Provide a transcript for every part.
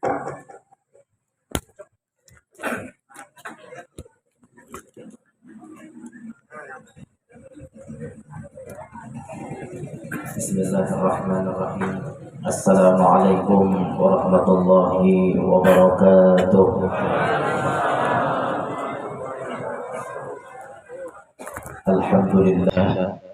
Bismillahirrahmanirrahim. Assalamualaikum warahmatullahi wabarakatuh. Alhamdulillah.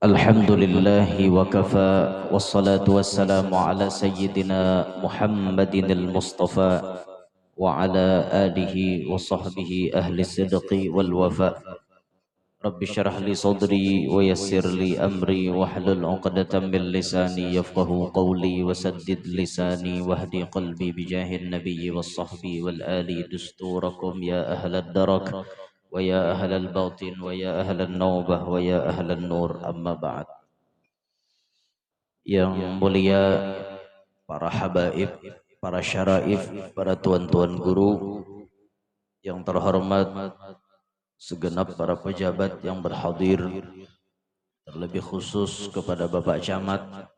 Alhamdulillahi wa kafa. Wassalatu wassalamu ala sayyidina Muhammadin al-Mustafa wa ala alihi wa sahbihi ahli sidqi wal wafa. Rabbi syrah li sadri wa yassir li amri wahlul 'uqdatam min lisani yafqahu qawli wa saddid lisani wahdi qalbi bijahin nabiyyi was sahbi wal ali dusturakum ya ahlad darak wa ya ahlal batin wa ya ahlan naubah wa ya ahlan nur, amma ba'd. Yang mulia para habaib, para syaraif, para tuan-tuan guru, yang terhormat segenap para pejabat yang berhadir, terlebih khusus kepada Bapak Camat,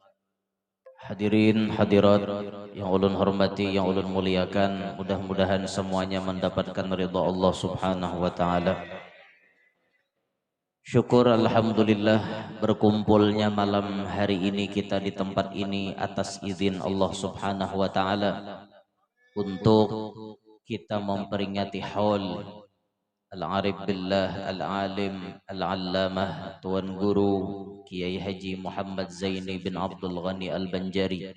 hadirin hadirat yang ulun hormati, yang ulun muliakan, mudah-mudahan semuanya mendapatkan ridha Allah Subhanahu wa taala. Syukur alhamdulillah berkumpulnya malam hari ini kita di tempat ini atas izin Allah Subhanahu wa taala untuk kita memperingati haul Al-Arif Billah Al-Alim Al-Allamah Tuan Guru Kiai Haji Muhammad Zaini bin Abdul Ghani Al-Banjari,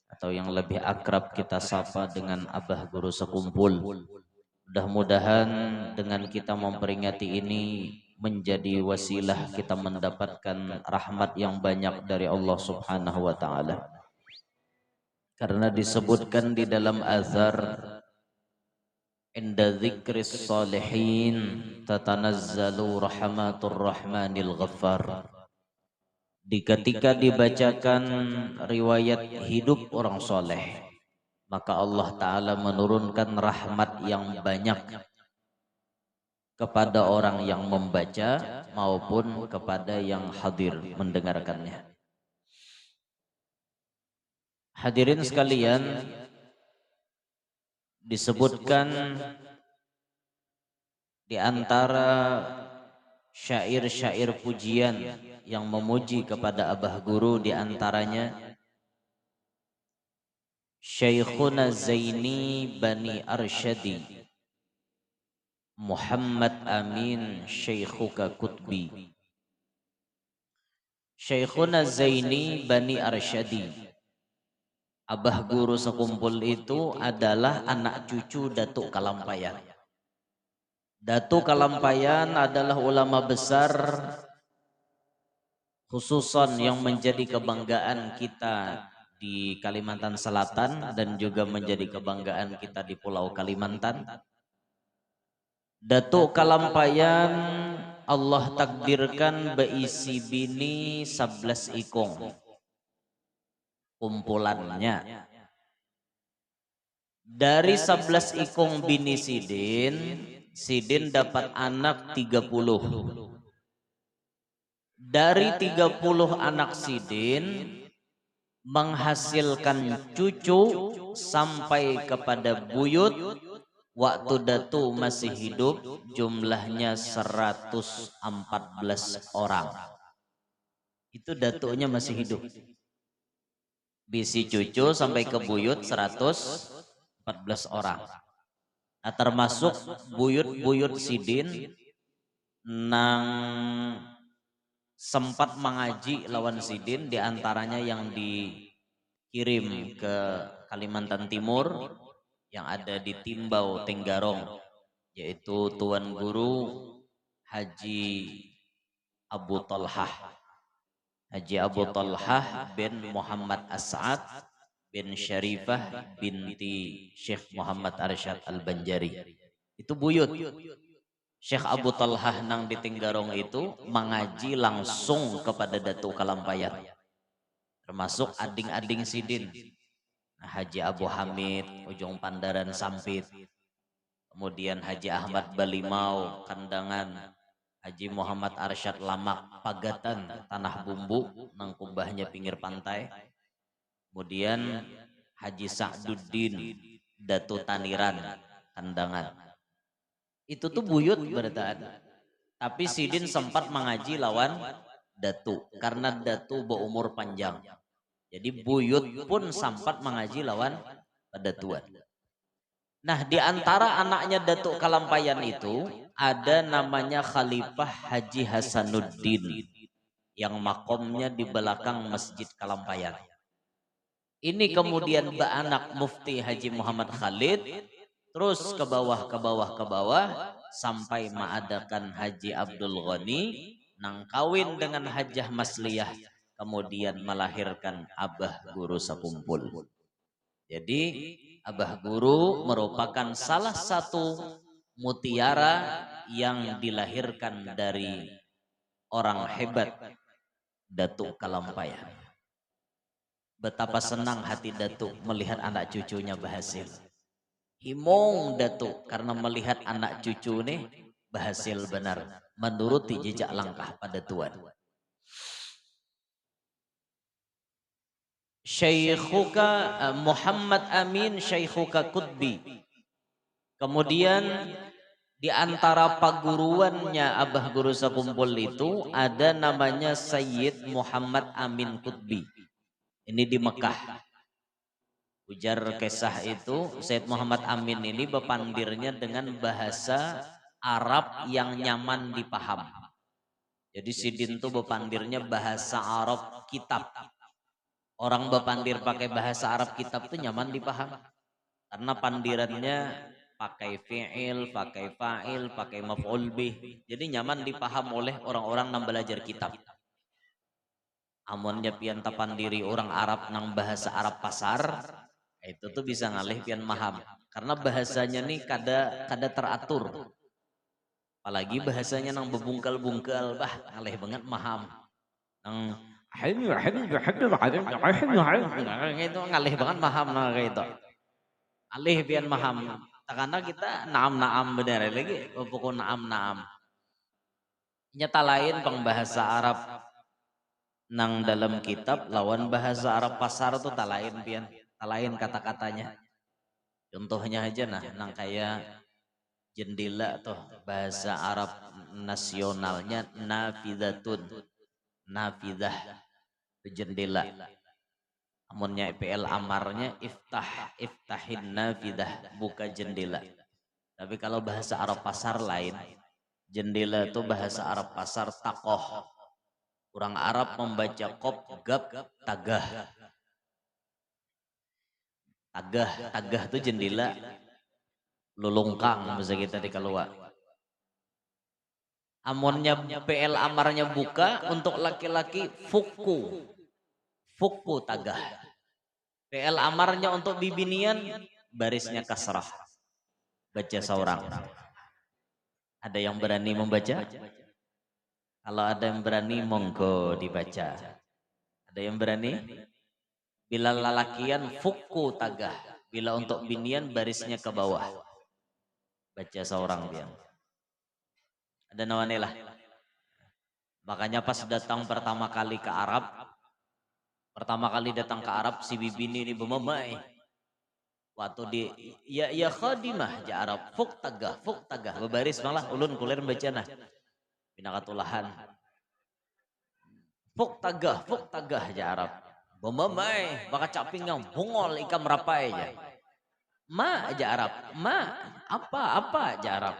atau yang lebih akrab kita sapa dengan Abah Guru Sekumpul. Mudah-mudahan dengan kita memperingati ini menjadi wasilah kita mendapatkan rahmat yang banyak dari Allah Subhanahu wa taala. Karena disebutkan di dalam azhar, inda dzikris salihin tatanazzalu rahmatur rahmanil ghaffar. Ketika dibacakan riwayat hidup orang soleh, maka Allah Ta'ala menurunkan rahmat yang banyak kepada orang yang membaca maupun kepada yang hadir mendengarkannya. Hadirin sekalian, disebutkan di antara syair-syair pujian yang memuji kepada Abah Guru, di antaranya Syekhuna Zaini Bani Arsyadi Muhammad Amin Syekhuka Kutbi. Syekhuna Zaini Bani Arsyadi, Abah Guru Sekumpul itu adalah anak cucu Datuk Kalampayan. Datuk Kalampayan adalah ulama besar, khususan yang menjadi kebanggaan kita di Kalimantan Selatan dan juga menjadi kebanggaan kita di Pulau Kalimantan. Datuk Kalampayan Allah takdirkan berisi bini 11 ikong. Kumpulannya dari 11 ikong bini Sidin dapat anak 30. Dari 30 anak Sidin menghasilkan cucu sampai kepada buyut. Waktu Datu masih hidup jumlahnya 114 orang. Itu Datunya masih hidup. Bisi cucu sampai ke buyut 114 orang. Nah, termasuk buyut-buyut Sidin nang sempat mengaji lawan Sidin, diantaranya yang dikirim ke Kalimantan Timur yang ada di Timbau Tenggarong, yaitu Tuan Guru Haji Abu Talhah. Haji Abu Talhah bin Muhammad As'ad bin Syarifah binti Syekh Muhammad Arsyad Al-Banjari. Itu buyut. Syekh Abu Talhah nang di Tenggarong itu mengaji langsung kepada Datuk Kalampayan, termasuk ading-ading Sidin. Haji Abu Hamid Ujung Pandaran Sampit, kemudian Haji Ahmad Balimau Kandangan, Haji Muhammad Arsyad Lamak Pagatan Tanah Bumbu nang kumbahnya pinggir pantai, kemudian Haji Sa'duddin Datu Taniran Kandangan. Itu tuh buyut berataan. Tapi Sidin sempat mengaji lawan Datu karena Datu berumur panjang. Jadi buyut pun sempat mengaji lawan Datuan. Nah, di antara anaknya Datuk Kalampayan itu ada namanya Khalifah Haji Hasanuddin yang makomnya di belakang Masjid Kalampayan. Ini kemudian beranak Mufti Haji Muhammad Khalid, terus ke bawah ke bawah ke bawah sampai mengadakan Haji Abdul Ghani nang kawin dengan Hajah Masliyah, kemudian melahirkan Abah Guru Sakumpul. Jadi Abah Guru merupakan salah satu mutiara yang dilahirkan dari orang hebat Datuk Kalampayan. Betapa senang hati Datuk melihat anak cucunya berhasil. Himong Datuk karena melihat anak cucu ini berhasil benar menuruti jejak langkah pada Tuhan. Syaikhuka Muhammad Amin Syaikhuka Qutbi. Kemudian di antara paguruannya Abah Guru Sakumpul itu ada namanya Sayyid Muhammad Amin Qutbi. Ini di Mekah. Ujar kisah itu Sayyid Muhammad Amin ini bepandirnya dengan bahasa Arab yang nyaman dipaham. Jadi Sidin itu bepandirnya bahasa Arab kitab. Orang bepandir pakai bahasa Arab kitab itu nyaman dipaham. Karena pandirannya pakai fi'il, pakai fa'il, pakai maf'ul bih. Jadi nyaman dipaham oleh orang-orang yang belajar kitab. Amunnya pian tapandiri orang Arab nang bahasa Arab pasar, itu tuh bisa ngalih pian maham. Karena bahasanya nih kada teratur. Apalagi bahasanya nang bebungkal-bungkal, bah ngalih banget maham. Nang itu ngalih banget maham nah kayak itu. Alih pian maham. Karena kita naam bener lagi pokok naam. Nyata lain pengbahasa Arab nang dalam kitab lawan bahasa Arab pasar tuh talain pian, talain kata-katanya. Contohnya aja nang kayak jendela tuh bahasa Arab nasionalnya nafidatun, nafidah jendela. Amunnya IPL amarnya iftahin nafidah, buka jendela. Tapi kalau bahasa Arab pasar lain, jendela itu bahasa Arab pasar takoh. Orang Arab membaca qaf gab tagah. Tagah itu jendela lulungkang bisa kita di keluar. Amunnya PL amarnya buka untuk laki-laki fuku tagah. PL amarnya untuk bibinian barisnya kasrah. Baca seorang. Ada yang berani membaca? Kalau ada yang berani monggo dibaca. Ada yang berani? Bila lalakian fuku tagah. Bila untuk binian barisnya ke bawah. Baca seorang dia. Ada nawanilah. Makanya pas datang pertama kali ke Arab. Pertama kali datang ke Arab si bibini ini bermamai. Waktu di ya khadimah ja Arab fuk tagah. Berbaris malah ulun kulir baca nah. Pinakatulahan. Fuk tagah ja Arab. Bomamai baka caping yang bungol ikam rapai aja. Ma aja Arab. Ma apa aja Arab.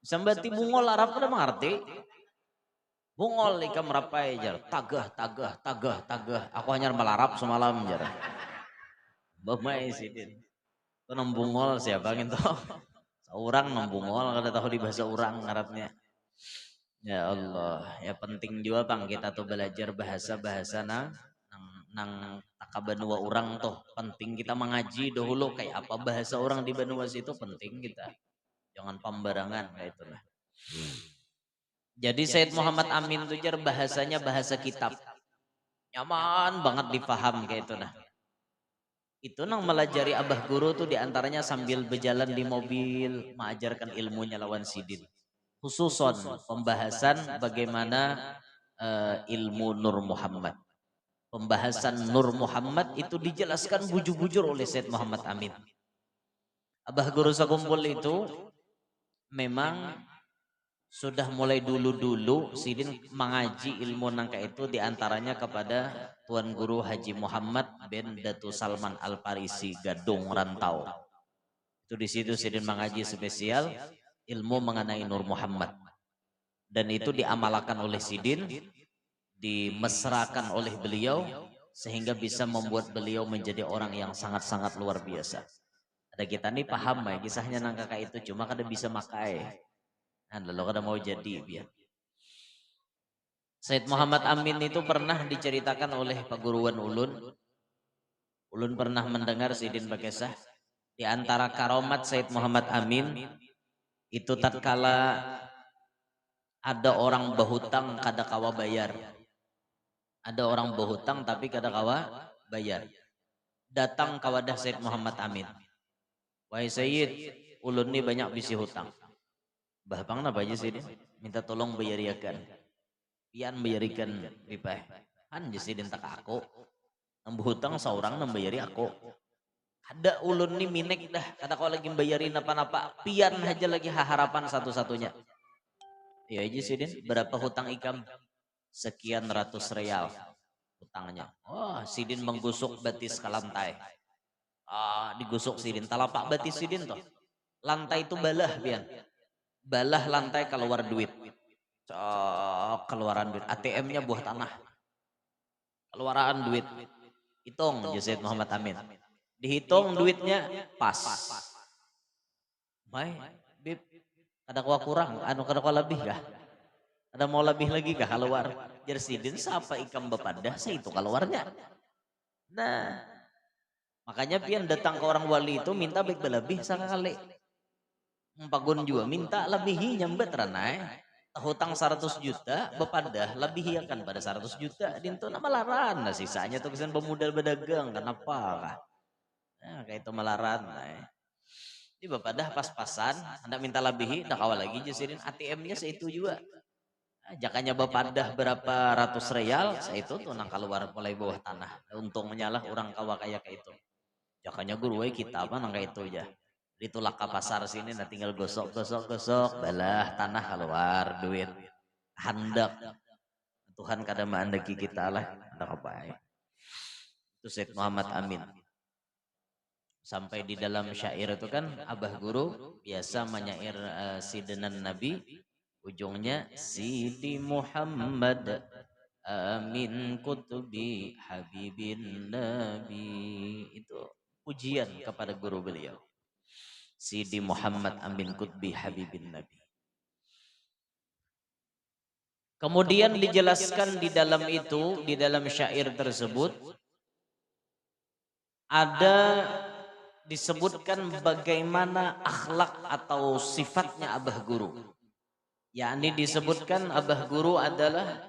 Sambati bungol Arab udah mengerti. Bungol ikam rapai aja. Tagah. Aku hanya melarap semalam aja. Bomai sidin. Itu nembungol siapa gitu. Seorang nembungol kada tahu di bahasa orang Arabnya. Ya Allah, ya penting juga Bang kita tuh belajar bahasa-bahasa nang takabanua orang tuh penting kita mengaji dahulu kayak apa bahasa orang di benua situ penting kita. Jangan pembarangan kayak itulah. Jadi Said Muhammad Amin tuh jar bahasanya bahasa kitab. Nyaman banget dipaham kayak itu nah. Itu nang melajari Abah Guru tuh diantaranya sambil berjalan di mobil mengajarkan ilmunya lawan Sidin. Khususon pembahasan bagaimana ilmu Nur Muhammad. pembahasan Nur Muhammad itu dijelaskan bujur-bujur oleh Said Muhammad Amin. Abah Guru Sakumpul itu memang sudah mulai dulu-dulu Sidin mengaji ilmu nangka itu diantaranya kepada Tuan Guru Haji Muhammad bin Datu Salman Al-Farisi Gadung Rantau. Itu di situ Sidin mengaji spesial ilmu mengenai Nur Muhammad. Dan itu diamalkan oleh Sidin, dimesrakan oleh beliau sehingga bisa membuat beliau menjadi orang yang sangat-sangat luar biasa. Ada kita nih paham ya kisahnya nang kakak itu, cuma kada bisa makai. Nah, lalu kada mau jadi biar. Said Muhammad Amin itu pernah diceritakan oleh Pak Guruan Ulun. Ulun pernah mendengar Sidin berkisah di antara karomat Said Muhammad Amin itu tatkala ada orang berhutang kada kawa bayar. Ada orang berhutang tapi kada kawa bayar. Datang ke wadah Said Muhammad Amin. Wahai Sayyid, ulun ni banyak bisi hutang. Bahpang napa aja Sidin? Minta tolong bayariakan. Pian bayarikan bipah. Han Sidin tak aku. Nambuh hutang seorang nambayari aku. Ada ulun ni minek dah. Kata kau lagi bayarin apa-apa. Pian aja lagi harapan satu-satunya. Ya aja Sidin, berapa hutang ikam? Sekian ratus real hutangnya. Oh, Sidin menggusuk batis ke lantai. Digusuk Sidin. Talapak batis Sidin toh. Lantai itu balah pian. Balah lantai keluar duit. Keluaran duit. ATM-nya buah tanah. Keluaran duit. Hitung Said Muhammad Amin. Dihitung duitnya pas. Baik, Bib. Ada kau kurang, kada kau lebih kah? Ada mau lebih lagi kah keluar? Jersidin siapa ikam bepadah, saya itu keluarnya. Nah, makanya pian datang ke orang wali itu minta baik berlebih sekali. Pagun juga minta lebihi nyambet ranai. Hutang 100 juta bepadah lebihi akan pada 100 juta. Dinto nama laran. Nah, sisanya tuh kesan pemodal berdagang. Kenapa kah? Nah, kayak itu melaran. Nah. Di bepadah pas-pasan. Anda minta lebihi. Dah kawal lagi jasirin ATM-nya seitu juga. Nah, jakanya bepadah berapa ratus real. Seitu tuh nang keluar mulai bawah tanah. Untung menyalah orang kawa kayak itu. Jakanya guru kita apa nang kayak itu aja. Itulah ke pasar sini nah tinggal gosok balah tanah keluar duit handak Tuhan kada maandaki kita lah hendak apa ya. Itu Said Muhammad Amin sampai di dalam syair itu kan Abah Guru biasa menyair sidenan Nabi ujungnya Sidi Muhammad Amin Kutubi Habibin Nabi. Itu pujian kepada guru beliau Sidi Muhammad Amin Qutbi Habibin Nabi. Kemudian dijelaskan di dalam itu, di dalam syair tersebut ada disebutkan bagaimana akhlak atau sifatnya Abah Guru. Yakni disebutkan Abah Guru adalah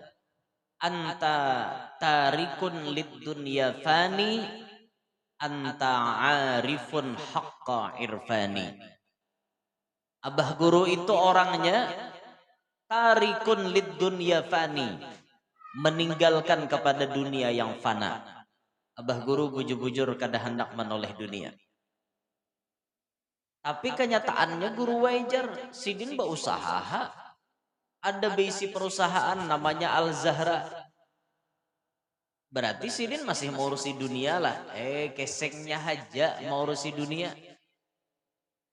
anta tarikun lid dunya fani anta arifun haqqa irfani. Abah Guru itu orangnya tarikun lid dunya fani, meninggalkan kepada dunia yang fana. Abah Guru bujur-bujur kada hendak menoleh dunia. Tapi kenyataannya guru wajar Sidin berusaha. Ada bisi perusahaan namanya Al Zahra. Berarti Sidin masih mau urusi dunia lah. Keseknya aja mau urusi dunia.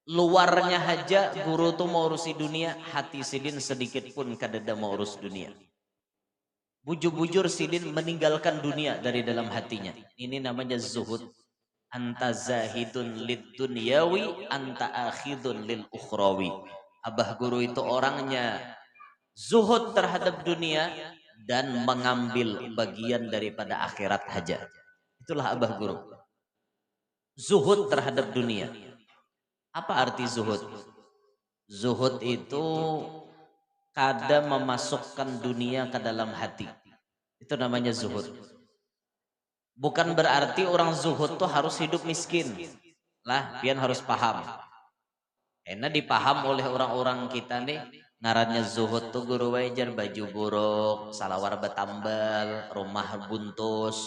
Luarnya aja guru tuh mau urusi dunia, hati Sidin sedikit pun kadada mau urus dunia. Bujur-bujur Sidin meninggalkan dunia dari dalam hatinya. Ini namanya zuhud. Anta zahidun lid dunyawi, anta akhidun lil ukhrawi. Abah Guru itu orangnya zuhud terhadap dunia dan mengambil bagian daripada akhirat aja. Itulah Abah Guru. Zuhud terhadap dunia. Apa arti zuhud? Zuhud itu kada memasukkan dunia ke dalam hati. Itu namanya zuhud. Bukan berarti orang zuhud tuh harus hidup miskin. Lah, pian harus paham. Karena dipaham oleh orang-orang kita nih, Ngarannya zuhud tuh guru wajar baju buruk, salawar betambal, rumah buntus,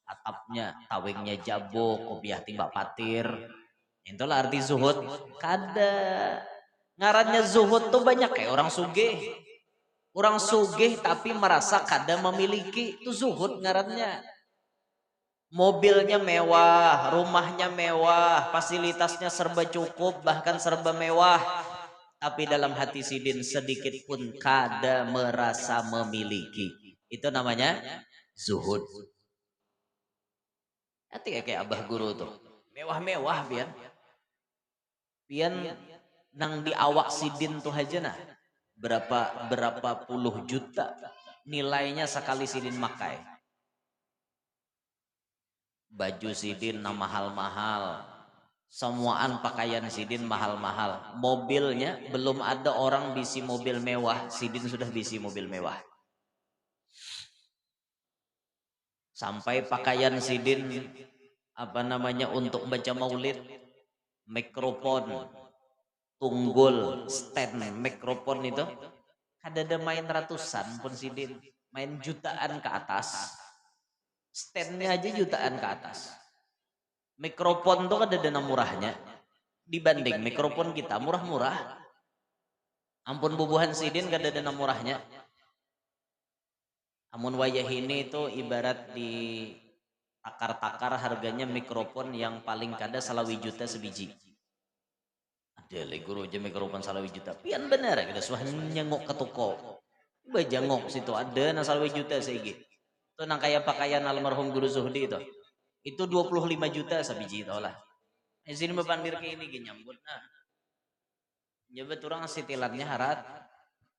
atapnya tawingnya jabuk, kopiah timbak patir. Itulah arti zuhud. Kada ngarannya zuhud tuh banyak kayak orang sugih. Orang sugih tapi merasa kada memiliki, itu zuhud ngarannya. Mobilnya mewah, rumahnya mewah, fasilitasnya serba cukup, bahkan serba mewah. Tapi dalam hati sidin sedikit pun kada merasa memiliki. Itu namanya zuhud. Hati kayak abah guru tuh. Mewah-mewah pian. Pian nang di awak sidin tuh aja nah. Berapa puluh juta nilainya sekali sidin makai. Baju sidin na mahal-mahal. Semuaan pakaian sidin mahal-mahal. Mobilnya belum ada orang bisi mobil mewah, sidin sudah bisi mobil mewah. Sampai pakaian sidin untuk baca maulid, mikrofon, tunggul, stand mikrofon itu ada main ratusan pun sidin, main jutaan ke atas. Standnya aja jutaan ke atas. Mikrofon tuh ada dana murahnya dibanding mikrofon kita murah-murah. Ampun bubuhan sidin kada dana murahnya. Amun wayah ini itu ibarat di takar-takar harganya mikrofon yang paling kada salawi juta sebiji. Ada le guru aja mikrofon salawi juta. Pian bener kita suah nyengok ke toko. Bajangok situ ada na salawi juta seigi. Itu nang kaya pakaian almarhum guru Zuhdi itu. Itu 25 juta sabiji tau lah. Sini bepandir ke ini nyambut nah. Nyabat orang sitilannya harat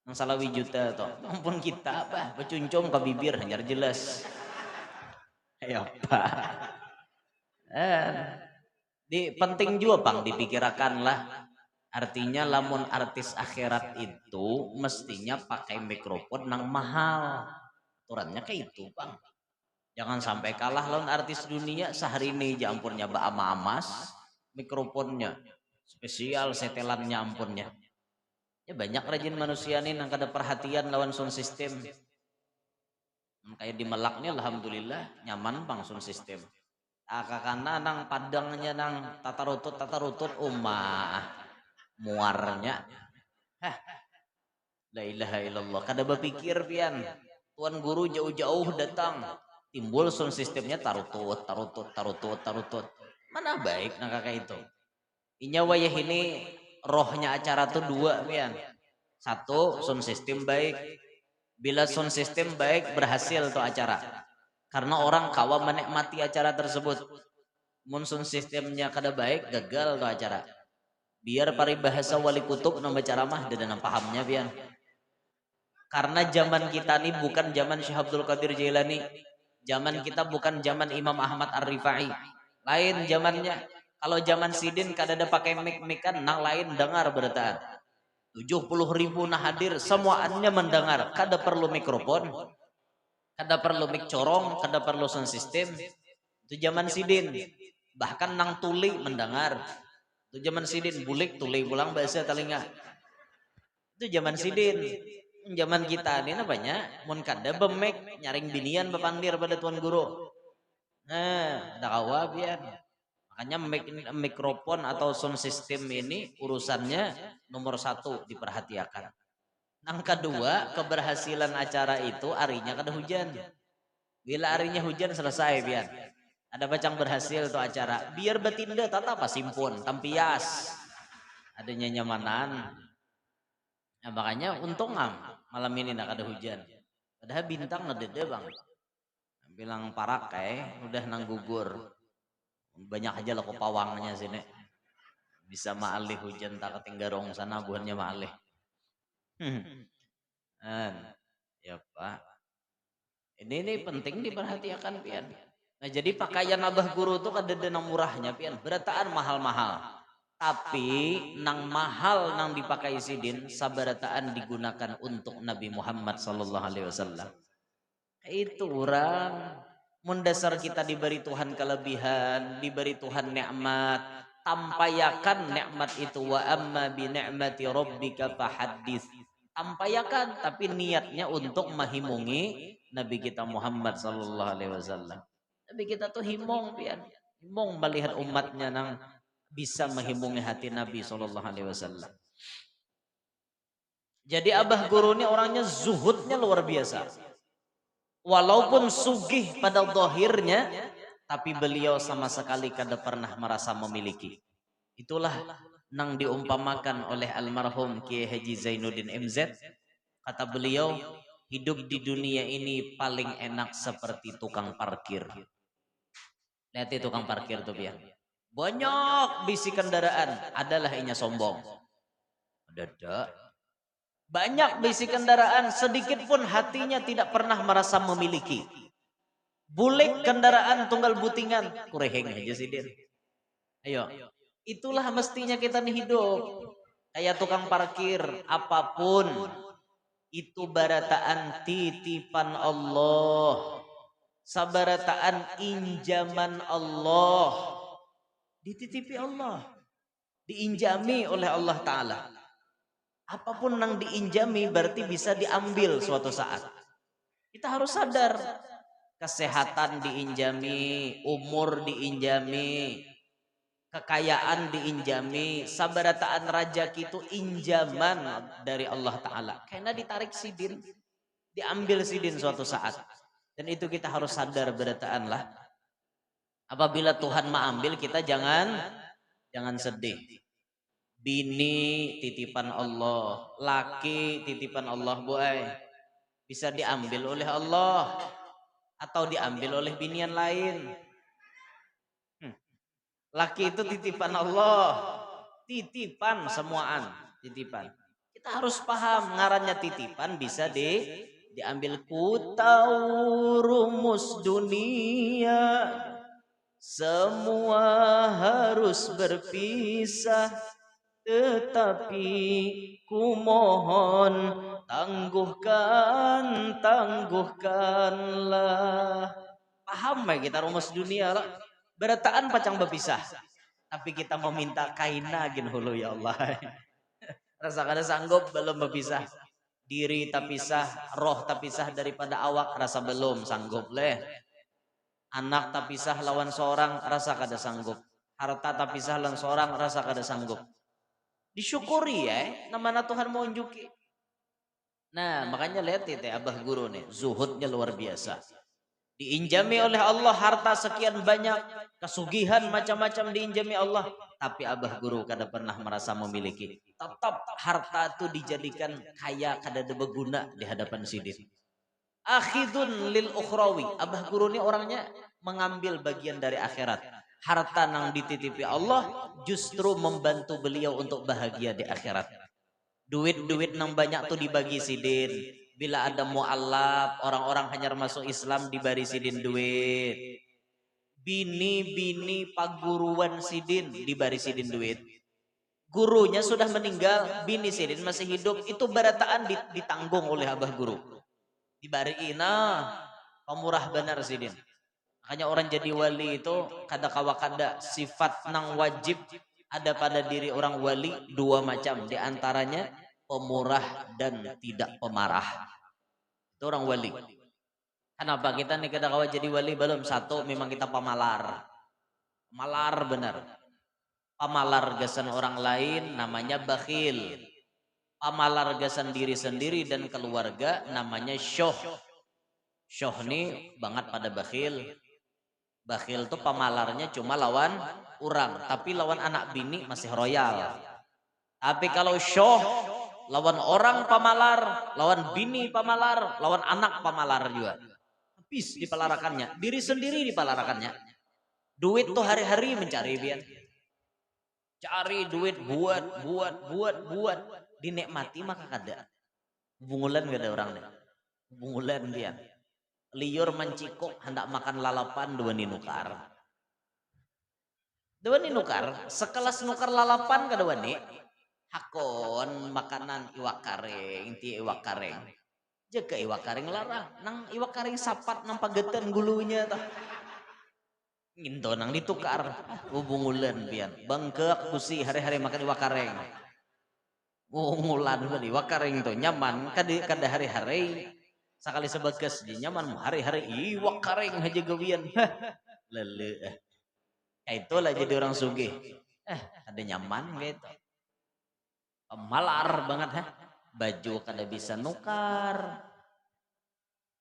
nang salawi juta toh. Ampun kita apa becuncung ke bibir hanyar jelas. Ayo Pak. Penting juga Bang dipikirkan lah. Artinya lamun artis akhirat itu mestinya pakai mikrofon nang mahal. Aturannya kayak itu Bang. Jangan sampai kalah lawan artis dunia sehari ini jampunnya ba amas mikrofonnya spesial setelannya ampunnya. Ya banyak rajin manusia nih nang kada perhatian lawan sound system. Kayak di Melaknya alhamdulillah nyaman Bang sound system. Kakana nang padangnya nang tata rutut umah muarnya. Hah. La ilaha illallah. Kada berpikir pian. Tuan guru jauh-jauh datang. Timbul sound sistemnya tarutut. Mana baik nang kakak itu. Inya wayah ini rohnya acara tuh dua pian. Satu sound system baik. Bila sound system baik berhasil tuh acara. Karena orang kawa menikmati acara tersebut. Mun sound systemnya kada baik gagal tuh acara. Biar paribahasa wali kutub nang baca ramah dan pahamnya pian. Karena zaman kita ini bukan zaman Syekh Abdul Qadir Jailani. Zaman kita bukan zaman Imam Ahmad Ar-Rifai. Lain zamannya. Kalau zaman sidin kada ada pakai mic-mican nang lain dengar bertaan. 70.000 nah hadir semuanya mendengar. Kada perlu mikrofon. Kada perlu mic corong, kada perlu sound system. Itu zaman sidin. Bahkan nang tuli mendengar. Itu zaman sidin bulik tuli pulang bahasa telinga. Itu zaman sidin. Zaman kita ini banyak mun kada bemek nyaring binian bepandir pada tuan guru. Nah, ada kawa biar. Makanya mikrofon atau sound system ini urusannya nomor 1 diperhatikan. Yang kedua, keberhasilan acara itu arinya kada hujan. Bila arinya hujan selesai biar. Ada bacang berhasil tuh acara. Biar betinda tata apa simpun, tampias. Adanya nyamanan. Nah, makanya untung malam ini nak ada hujan. Padahal bintang ngedede Bang. Bilang parak udah nang gugur. Banyak aja lah pawangnya sini. Bisa maalih hujan tak ketinggarong sana buahnya maalih. Ya Pak. Ini penting diperhatikan pian. Nah jadi pakaian abah guru tuh kada ada nang murahnya pian. Berataan mahal-mahal. Tapi nang mahal nang dipakai sidin sabarataan digunakan untuk Nabi Muhammad sallallahu alaihi wasallam. Itu orang mendasar kita diberi Tuhan kelebihan, diberi Tuhan nikmat, tampayakan nikmat itu wa amma bi ni'mati rabbika fahaddits. tampayakan, tapi niatnya untuk menghimungi Nabi kita Muhammad sallallahu alaihi wasallam. Nabi kita tuh himong pian. Himong melihat umatnya nang bisa menghimungi hati Nabi sallallahu alaihi wasallam. Jadi Abah Guru ini orangnya zuhudnya luar biasa. Walaupun sugih pada zahirnya, tapi beliau sama sekali kada pernah merasa memiliki. Itulah nang diumpamakan oleh almarhum Kiai Haji Zainuddin MZ. Kata beliau, hidup di dunia ini paling enak seperti tukang parkir. Lihat tukang parkir tuh biar. Banyak bisi kendaraan, adalah inya sombong. Dadak. Banyak bisi kendaraan, sedikit pun hatinya tidak pernah merasa memiliki. Bulik kendaraan tunggal butingan, kureheng aja sih dia. Ayo, itulah mestinya kita nih hidup. Kayak tukang parkir, apapun itu barataan titipan Allah, sabarataan injaman Allah, dititipi Allah, diinjami oleh Allah Ta'ala. Apapun yang diinjami berarti bisa diambil suatu saat. Kita harus sadar, kesehatan diinjami, umur diinjami, kekayaan diinjami, sabarataan rajaki itu injaman dari Allah Ta'ala. Karena ditarik sidin, diambil sidin suatu saat. Dan itu kita harus sadar berataan lah. Apabila Tuhan mengambil, kita jangan sedih. Bini titipan Allah, laki titipan Allah, boy. Bisa diambil oleh Allah atau diambil oleh binian lain. Laki itu titipan Allah, titipan semuaan, titipan. Kita harus paham ngarannya titipan bisa diambil. Ku tahu rumus dunia, semua harus berpisah, tetapi ku mohon tangguhkanlah. Paham ya kita rumus dunia lah. Berataan pacang berpisah, tapi kita mau minta kaina gin hulu ya Allah. Rasa kada sanggup belum berpisah. Diri tak pisah, roh tak pisah daripada awak, rasa belum sanggup leh. Anak tak pisah lawan seorang, rasa kada sanggup. Harta tak pisah lawan seorang, rasa kada sanggup. Disyukuri ya, namanya Tuhan mau unjuki. Nah, makanya lihat itu Abah Guru nih, zuhudnya luar biasa. Diinjami oleh Allah harta sekian banyak, kesugihan macam-macam diinjami Allah, tapi Abah Guru kada pernah merasa memiliki. Tetap harta itu dijadikan kaya kada ada berguna di hadapan sidin. Akhidun lil ukhrawi. Abah Guru ini orangnya mengambil bagian dari akhirat. Harta nang dititipi Allah justru membantu beliau untuk bahagia di akhirat. Duit-duit nang banyak tuh dibagi sidin. Bila ada mu'allaf, orang-orang hanya masuk Islam dibari sidin duit. Bini-bini paguruan sidin dibari sidin duit. Gurunya sudah meninggal, bini sidin masih hidup, itu barataan ditanggung oleh Abah Guru. Dibari pemurah benar sidin. Makanya orang jadi wali itu kada kawakada sifat nang wajib ada pada diri orang wali dua macam, di antaranya pemurah dan tidak pemarah. Itu orang wali. Kenapa kita nih kada kawa jadi wali belum? Satu, memang kita pemalar. Pemalar benar. Pemalar gasan orang lain namanya bakhil. Pemalar gasan diri sendiri dan keluarga namanya syuh. Syuh nih banget pada bakhil. Bakhil tuh pemalarnya cuma lawan orang, tapi lawan anak bini masih royal. Tapi kalau syuh lawan orang pamalar, lawan bini pamalar, lawan anak pamalar juga. Habis dipalarakannya, diri sendiri dipalarakannya. Duit tuh hari-hari mencari biar. Cari duit buat. Dinikmati maka kada. Bungulan gak ada orang deh. Bungulan dia. Liur mencikuk hendak makan lalapan dua ninukar. Dua ninukar, sekelas nukar lalapan kada wani. Hakon makanan iwak karing, ti iwak karing. Jaga iwak karing larang, nang iwak karing sapat nang pagetan gulunya tah. Nginto nang ditukar, bungulan pian. Bangkek kusi hari-hari makan iwak karing. Ngulan beli wakaring tuh nyaman kada hari-hari sekali sebagas di nyaman hari-hari iwak karing haja gawian lele itulah jadi orang sugih ada nyaman gitu malar banget baju kada bisa nukar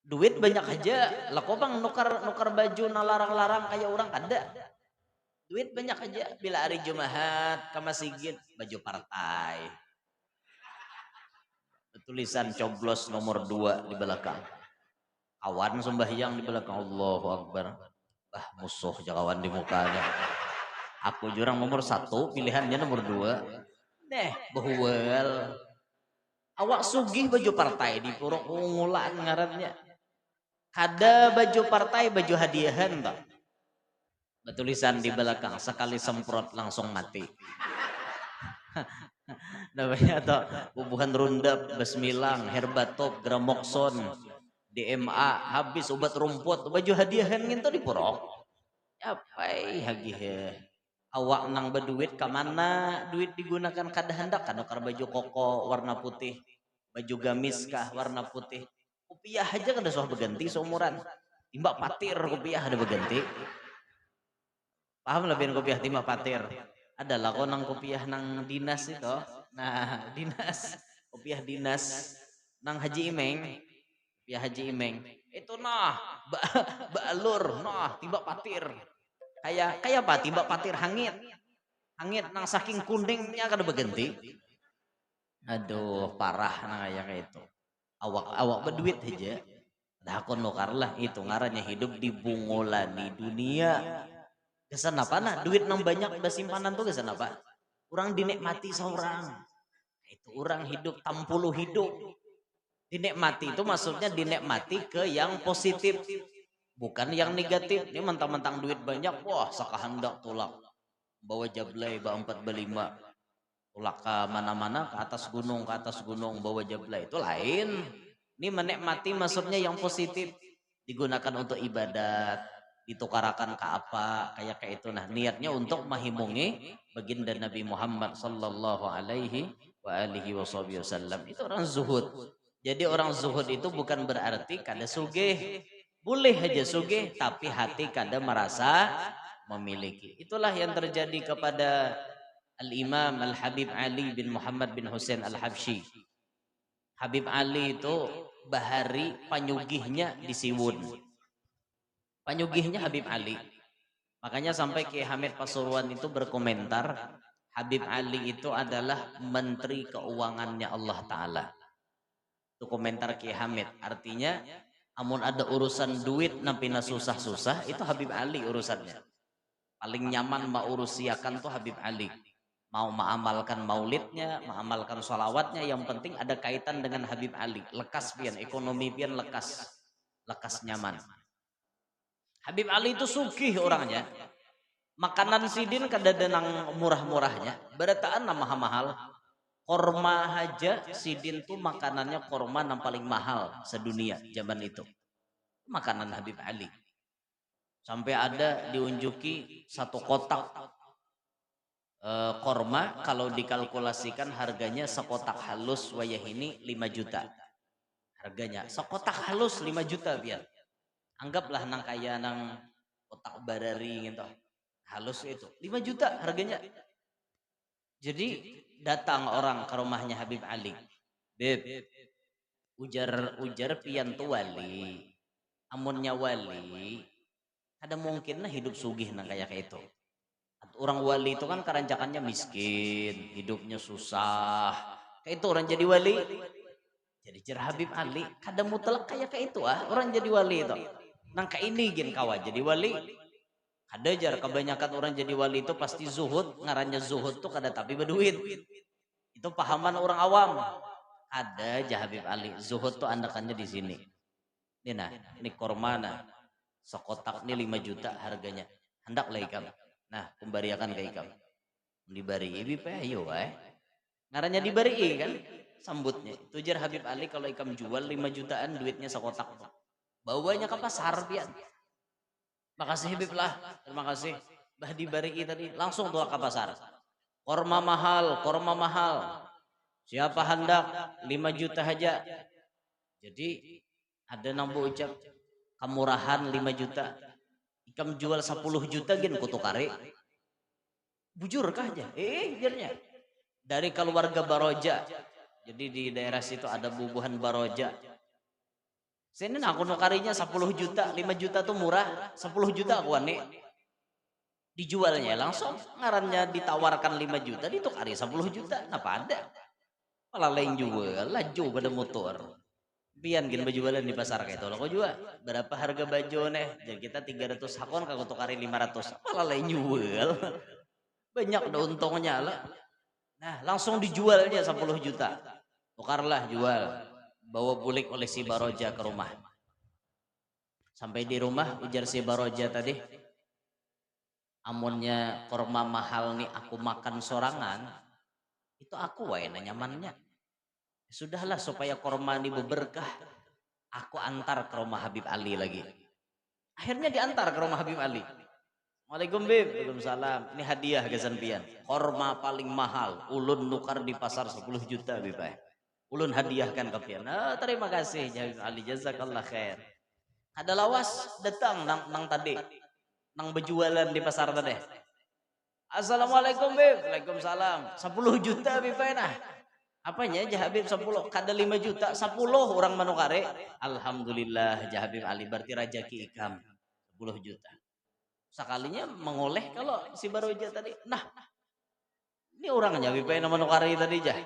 duit banyak aja lah kok bang nukar nukar baju nalarang-larang kayak orang kada duit banyak aja bila hari Jumat ke masjid baju partai tulisan coblos nomor 2 di belakang kawan sembahyang di belakang Allahu Akbar musuh kawan di mukanya aku jurang nomor 1 pilihannya nomor 2 bahuel awak sugih baju partai di purok ungulan ngarannya ada baju partai baju hadiahan tak tulisan di belakang sekali semprot langsung mati namanya atau bubuhan rundap besmilang herbatop gramokson DMA habis obat rumput baju hadiahan gitu di purok apa hagih awak nang berduit kemana duit digunakan kada hendak kan nukar baju koko warna putih baju gamis kah warna putih kopiah aja kada soal berganti seumuran timbak patir kopiah ada berganti paham lebih kopiah timbak patir adalah kok nang kopiah nang dinas itu nah dinas kopiah dinas nang Haji Imeng kopiah Haji Imeng itu balur timbak patir kayak apa timbak patir hangit nang saking kuningnya kada berganti aduh parah nang kayak itu awak berduit aja dah aku nukar lah itu ngarannya hidup di bungolani dunia kesan apa nah duit nang banyak basimpanan tuh kesan apa orang dinikmati seorang itu orang hidup tampuluh hidup dinikmati itu maksudnya dinikmati ke yang positif bukan yang negatif ini mentang-mentang duit banyak wah sakahandak tulak bawa jablay bawa 4 tulak ke mana-mana ke atas gunung bawa jablay itu lain ini menikmati maksudnya yang positif digunakan untuk ibadat ditukarakan ke apa kayak itu nah niatnya untuk mahimungi baginda Nabi Muhammad sallallahu alaihi wa alihi wasallam itu orang zuhud jadi orang zuhud itu bukan berarti kada sugih boleh aja sugih tapi hati kada merasa memiliki itulah yang terjadi kepada Al-Imam Al-Habib Ali bin Muhammad bin Hussein Al-Habsyi Habib Ali itu bahari panyugihnya di Siwun panyugihnya Habib Ali makanya sampai Kiai Hamid Pasuruan itu berkomentar Habib Ali itu adalah menteri keuangannya Allah Ta'ala itu komentar Kiai Hamid artinya amun ada urusan duit nampina susah-susah itu Habib Ali urusannya paling nyaman mau urusiakan tuh Habib Ali mau mengamalkan maulidnya mengamalkan sholawatnya yang penting ada kaitan dengan Habib Ali lekas pian ekonomi pian lekas nyaman Habib Ali itu sugih orangnya makanan sidin kada denang murah-murahnya berataan nama mahal korma aja sidin tuh makanannya korma yang paling mahal sedunia zaman itu makanan Habib Ali sampai ada diunjuki satu kotak korma kalau dikalkulasikan harganya sekotak halus wayah ini 5 juta harganya sekotak halus 5 juta biar anggaplah nang kaya nang kotak barari gitu halus itu 5 juta harganya jadi datang orang ke rumahnya Habib Ali Beb ujar pian tu wali amunnya wali ada mungkin hidup sugih nang kayak itu orang wali itu kan keranjakannya miskin hidupnya susah kayak itu orang jadi wali jadi jar Habib Ali kadang mutlak kayak itu orang jadi wali itu nangka ini gin kawan jadi wali ada jar kebanyakan orang jadi wali itu pasti zuhud ngarannya zuhud tuh kada tapi berduit itu pahaman orang awam ada aja Habib Ali zuhud tuh andakannya di sini ini nah ini kormana sekotak ini 5 juta harganya hendak lah ikam nah pembariakan ke ikam dibari ibi ayo ngarannya dibari kan sambutnya itu jar Habib Ali kalau ikam jual 5 jutaan duitnya sekotak bawanya ke pasar pian makasih Habib lah terima kasih bah dibari tadi langsung tuh ke pasar korma mahal Siapa hendak 5 juta aja. Jadi ada nampu ucap kemurahan 5 juta. Ikam jual 10 juta gen kutu kare. Bujur kah aja? Jernya. Dari keluarga Baroja. Jadi di daerah situ ada bubuhan Baroja. Sini aku nukarinya 10 juta, 5 juta tuh murah, 10 juta aku ane. Dijualnya langsung ngarannya ditawarkan 5 juta, ditukari 10 juta. Apa ada? Malah lain jual, laju pada motor. Pian gin jualan di pasar kayak itu. Kau jual berapa harga baju nih? Jadi kita 300 hakon kalau tukari 500. Malah lain jual. Banyak ada untungnya lah. Nah, langsung dijualnya 10 juta. Tukarlah jual. Bawa bulik oleh si Baroja ke rumah. Sampai di rumah ujar si Baroja tadi, amunnya korma mahal nih aku makan sorangan, itu aku wae nyamannya. Sudahlah supaya korma ini berberkah, aku antar ke rumah Habib Ali lagi. Akhirnya diantar ke rumah Habib Ali. Waalaikumsalam, Bib. Waalaikumsalam. Ini hadiah ke sampean. Korma paling mahal, ulun nukar di pasar 10 juta, Bib. Ulun hadiahkan ke pian. Terima kasih Habib Ali, jazakallah khair. Ada lawas datang nang tadi, nang berjualan di pasar tadi. Assalamualaikum, Bib. Waalaikumsalam. 10 juta, Bib. Nah. Apanya Habib 10, kada 5 juta, 10 orang manukare. Alhamdulillah Habib Ali berarti rajaki ikam 10 juta. Sekalinya mengoleh kalau si Baroja tadi. Nah, ini orangnya Habib nama manukare tadi jah.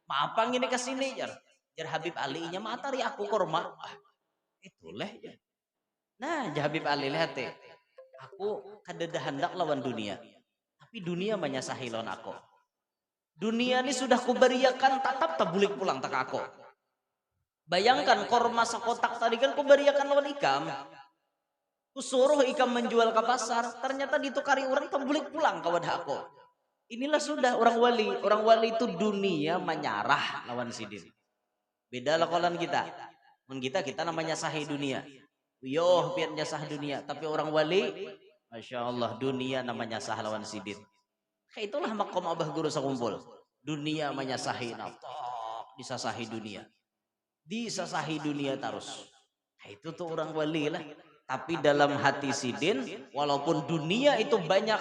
Maapang ini kesini jar. Jar Habib Ali nya matari aku korma. Itulah ya. Nah, Habib Ali lihat teh. Aku kada hendak lawan dunia. Tapi dunia menyasahi lawan aku. Dunia ini sudah kuberiakan tetap tabulik pulang tak aku. Bayangkan korma sekotak tadi kan kuberiakan lawan ikam. Kusuruh ikam menjual ke pasar, ternyata ditukari orang tabulik pulang kawan aku. Inilah sudah orang wali. Orang wali itu dunia menyarah lawan sidin. Beda lakolan kita. Kita namanya sahih dunia. Yoh piannya sah dunia. Tapi orang wali, Masya Allah dunia namanya sah lawan sidin. Itulah makom abah guru sakumpul. Dunia menyasahi naftok, disasahi dunia. Disasahi dunia terus. Itu tuh orang wali lah. Tapi dalam hati sidin, walaupun dunia itu banyak,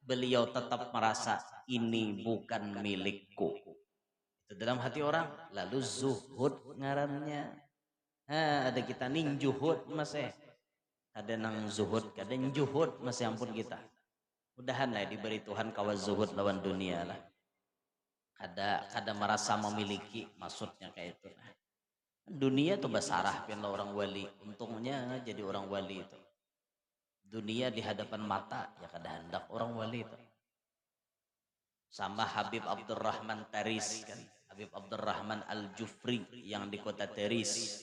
beliau tetap merasa ini bukan milikku. Itu dalam hati orang. Lalu zuhud ngarannya. Ada kita ning juhud mas ada nang zuhud, ada juhud mas ampun kita. Mudahan lah diberi Tuhan kawas zuhud lawan dunia lah. Kada merasa memiliki, maksudnya kayak itu. Dunia tuh basarah pian orang wali. Untungnya jadi orang wali itu. Dunia di hadapan mata ya kada hendak orang wali itu. Sama Habib Abdurrahman Taris kan. Habib Abdurrahman Al-Jufri yang di kota Taris,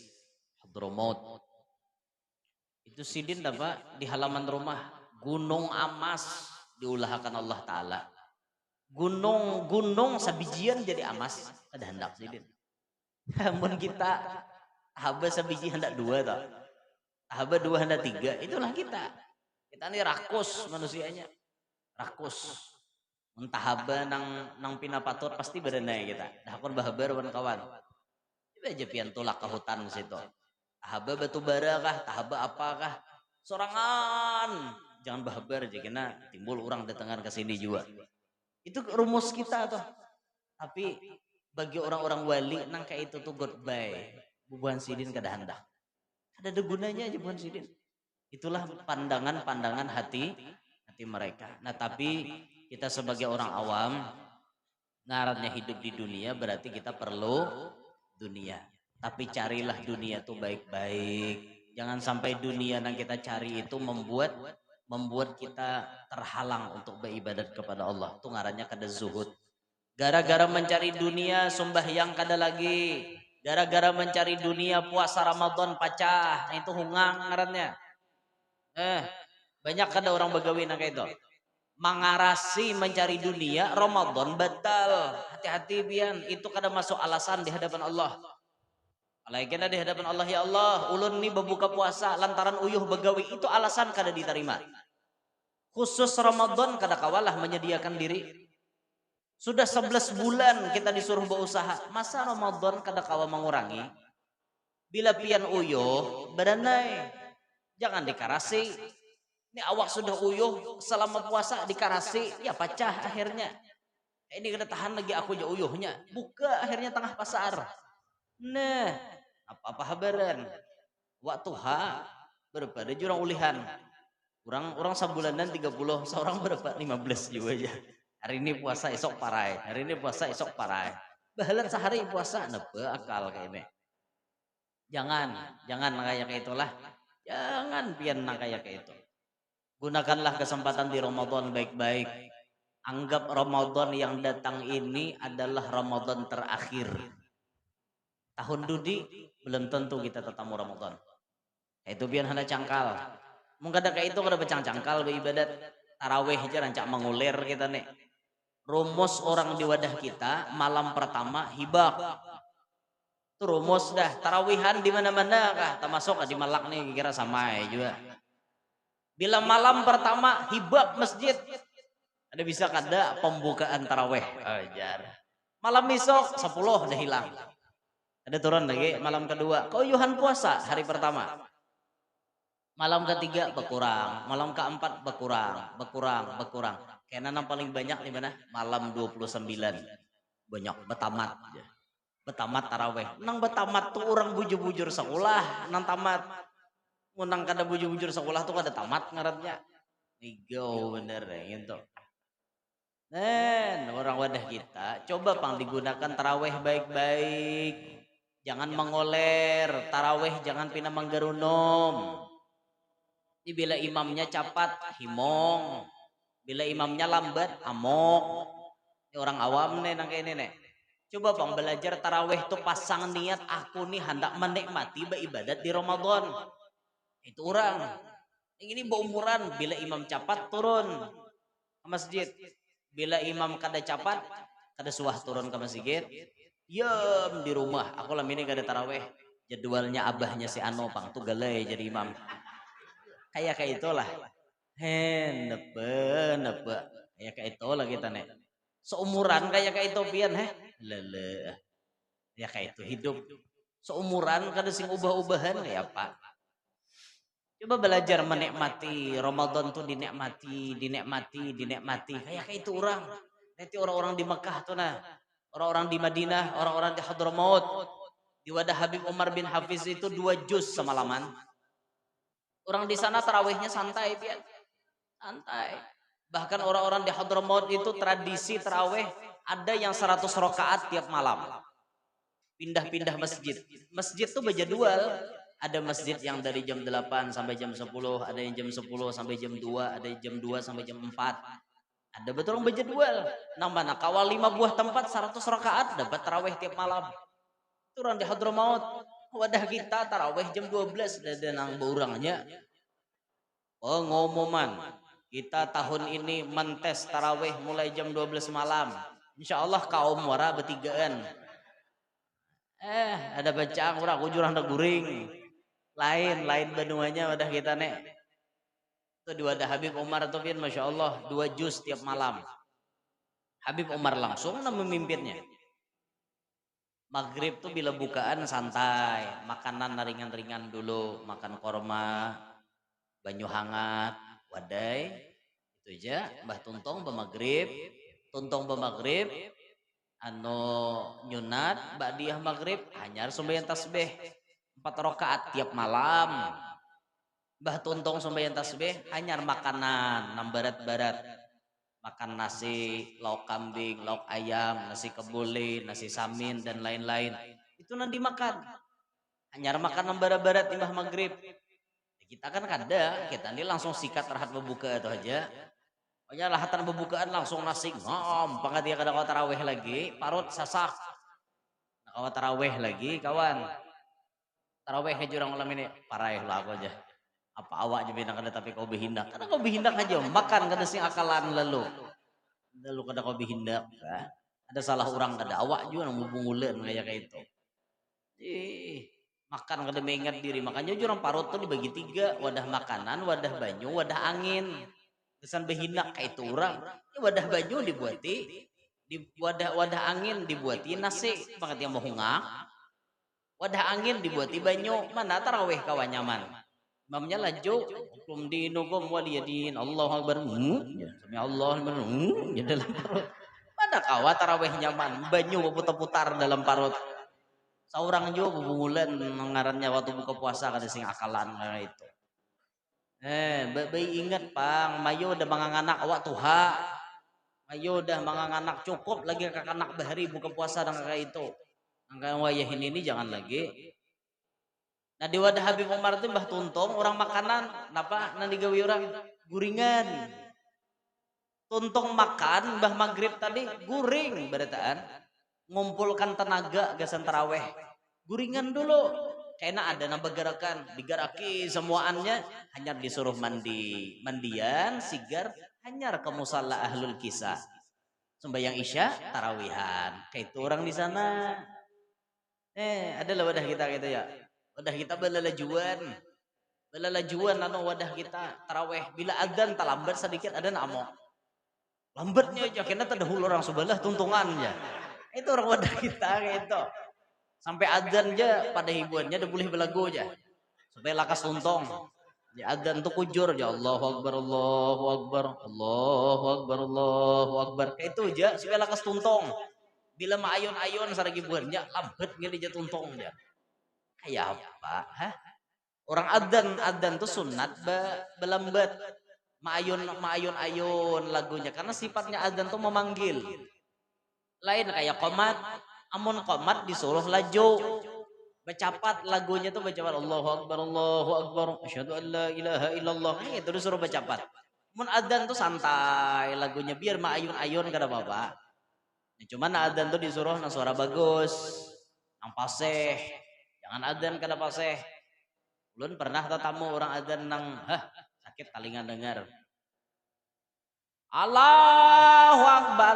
Hadramaut. Itu sidin apa di halaman rumah gunung emas diulahkan Allah Ta'ala. Gunung sabijian jadi emas. Ada hendak sidin. Namun kita haba sabiji hendak 2 tau. Haba 2 hendak 3. Itulah kita. Kita ini rakus manusianya. Rakus. Entah haba nang pinapatur pasti berenai kita. Dakon bahabar kawan. Itu aja pian tulak ke hutan situ. Haba batu bara kah, tahaba apakah? Sorangan. Jangan bahabar aja kena timbul orang datangan ke sini juga. Itu rumus kita tuh. Tapi bagi orang-orang wali nang kayak itu tuh goodbye. Bubuhan sidin kada hendak. Ada gunanya aja bubuhan sidin. Itulah pandangan-pandangan hati mereka. Nah, tapi kita sebagai orang awam ngarannya hidup di dunia berarti kita perlu dunia. Tapi carilah dunia tuh baik-baik. Jangan sampai dunia yang kita cari itu membuat kita terhalang untuk beribadat kepada Allah. Itu ngarannya kada zuhud. Gara-gara mencari dunia sembahyang kada lagi. Gara-gara mencari dunia puasa Ramadan pacah. Nah, itu hungang ngarannya. Banyak kada orang begawi nang kayak itu. Mengarasi mencari dunia Ramadan batal. Hati-hati pian, itu kada masuk alasan di hadapan Allah. Alaikanlah di hadapan Allah, ya Allah, ulun ni berbuka puasa lantaran uyuh begawi, itu alasan kada diterima. Khusus Ramadan kada kawalah menyediakan diri. Sudah 11 bulan kita disuruh berusaha. Masa Ramadan kada kawa mengurangi? Bila pian uyuh, beranai. Jangan dikarasi. Ini awak sudah uyuh selama puasa dikarasi, ya pecah akhirnya. Ini kada tahan lagi aku je uyuhnya. Buka akhirnya tengah pasar. Nah, apa-apa habaran. Waktu berapa? Ada jurang ulihan. Orang sabulanan 30, seorang berapa? 15 juga aja. Hari ini puasa esok parai. Hari ini puasa esok parai. Bahalan sehari puasa nebe akal kayak ini. Jangan kayak itulah. Jangan pian kayak itu. Gunakanlah kesempatan di Ramadan baik-baik. Anggap Ramadan yang datang ini adalah Ramadan terakhir. Tahun dudi belum tentu kita tetamu Ramadan. Itu biar hendak cangkal. Mungkin ada kayak itu kada becang-cangkal beribadat. Tarawih aja rancak mengulir kita nih. Rumus orang di wadah kita malam pertama hibak. Itu rumus dah. Tarawihan di mana-mana kah? Termasuk di Malak nih kira sama juga. Bila malam pertama hibak masjid. Ada bisa kada pembukaan tarawih. Ajar. Malam besok 10 dah hilang. Ada turun lagi malam kedua. Keuyuhan puasa hari pertama. Malam ketiga berkurang, malam keempat berkurang. Karena yang paling banyak di mana? Malam 29. Banyak betamat. Betamat tarawih. Nang betamat tuh orang bujur-bujur sekolah, nang tamat. Nang kada bujur-bujur sekolah tuh kada tamat ngarannya. Nigo bener gitu. Orang wadah kita coba pang digunakan tarawih baik-baik. Jangan mengoler, tarawih jangan pina manggarunom. Jadi bila imamnya capat, himong. Bila imamnya lambat, amok. Ini orang awam nih nang kayak ini nih. Coba bang belajar tarawih tuh pasang niat aku nih hendak menikmati ibadat di Ramadan. Itu orang. Yang ini berumuran bila imam capat turun ke masjid. Bila imam kada capat, kada suah turun ke masjid. Diam di rumah. Aku lam ini kada tarawih. Jadwalnya abahnya si Ano pang tuh galai jadi imam. Kayak itulah. Nebe. Kayak itulah kita nih. Seumuran kayak itu pian lele. Ya kayak itu hidup. Seumuran kada sing ubah-ubahan ya Pak. Coba belajar menikmati Ramadan tuh dinikmati. Kayak itu orang. Nanti orang-orang di Mekah tuh nah. Orang-orang di Madinah, orang-orang di Hadramaut. Di wadah Habib Umar bin Hafiz itu 2 juz semalaman. Orang di sana tarawihnya santai pian. Santai. Bahkan orang-orang di Hadramaut itu tradisi tarawih ada yang 100 rakaat tiap malam. Pindah-pindah masjid. Masjid tuh berjadwal. Ada masjid yang dari jam 8 sampai jam 10, ada yang jam 10 sampai jam 2, ada yang jam 2 sampai jam 4. Ada betul yang berjadwal. Nambah nak kawal 5 buah tempat 100 rakaat dapat tarawih tiap malam. Itu orang di Hadramaut. Wadah kita tarawih jam 12 dan nang beurangnya. Pengumuman. Kita tahun ini mentes tarawih mulai jam 12 malam. Insya Allah kaum wara bertigaan. Ada bacaan orang kujurang ada guring. Lain benuanya wadah kita nek. Itu di wadah Habib Umar tuh pian Masya Allah 2 juz tiap malam. Habib Umar langsung memimpinnya. Maghrib tuh bila bukaan santai, makanan ringan-ringan dulu, makan korma, banyu hangat, wadai, itu aja. Mbah Tuntong bemaghrib, nyunat, ba'diyah maghrib, hanyar sembahyang tasbih 4 rakaat tiap malam. Mbah Tuntong sembahyang tasbih, hanyar makanan, barat-barat. Makan nasi, lauk kambing, lauk ayam, nasi kebuli, nasi samin, dan lain-lain. Itu nanti makan. Hanyar makan barat-barat di mbah maghrib. Kita kan kada, kita ini langsung sikat rahat berbuka itu aja. Pokoknya lahatan berbukaan langsung nasi pangat dia kada kau tarawih lagi, parut sasak. Kau tarawih lagi, kawan. Tarawih aja orang ini, parah lah aku aja. Apa awak je binang kada tapi kau berhindak. Kada kau berhindak aja, makan kada sing akalan lalu kada kau berhindak. Ada salah orang kada awak juga nang bubungulan kayak itu. Makan kada mengingat diri, makanya jurang parut tuh dibagi 3, wadah makanan, wadah banyu, wadah angin. Kesan berhindak kayak itu orang. Wadah banyu dibuati Di wadah angin dibuati nasi, pangat yang mau hungak. Wadah angin dibuati banyu, mana taraweh kawan nyaman. Imamnya laju, hukum dinukum waliyadin, Allahu Akbar, sami Allah, ya dalam parut. Mana kawa taraweh nyaman, banyu berputar-putar dalam parut. Seorang juga bubungulan ngarannya waktu buka puasa kada sing akalan itu. Bayi ingat pang, mayo udah manganganak awak tuha. Mayo udah manganganak cukup lagi kakanak bahari buka puasa dan kakak itu. Angka wayahin ini jangan lagi. Nah di wadah Habib Umar itu Mbah Tuntung orang makanan, kenapa? Nanti gawe orang guringan. Tuntung makan Mbah Maghrib tadi guring berataan. Ngumpulkan tenaga gasan taraweh. Guringan dulu. Kayaknya ada nambah gerakan, digaraki semuaannya hanya disuruh mandian, sigar, hanya ke musalla ahlul kisah. Sembahyang isya, tarawihan. Kayak itu orang di sana. Adalah wadah kita gitu ya. Wadah kita belalajuan anu wadah kita taraweh. Bila adzan talambat sedikit ada namo. Lambatnya aja kena terdahulu orang sebelah tuntungannya. Itu orang wadah kita kayak itu. Sampai adzan aja pada hiburannya udah boleh belagu aja. Supaya lakas tuntung. Ya adzan tuh kujur ya Allahu Akbar Allahu Akbar Allahu Akbar Allahu Akbar. Kayak itu aja supaya lakas tuntung. Bila ma ayon-ayon saragi buarnya lambat ngene aja tuntung aja. Kayak apa? Hah? Orang adzan tuh sunat belambat. Ma ayon-ayon lagunya karena sifatnya adzan tuh memanggil. Lain kayak qomat. Amun qomat disuruh laju. Bacapat lagunya tuh bacapat Allahu Akbar asyhadu an la ilaha illallah itu disuruh bacapat. Mun adzan tuh santai lagunya biar ma ayun-ayun kada apa-apa. Nah, cuman adzan tuh disuruh nang suara bagus, nang paseh. Jangan adzan kada paseh. Ulun pernah tamu orang adzan nang sakit talingan dengar. Allahu Akbar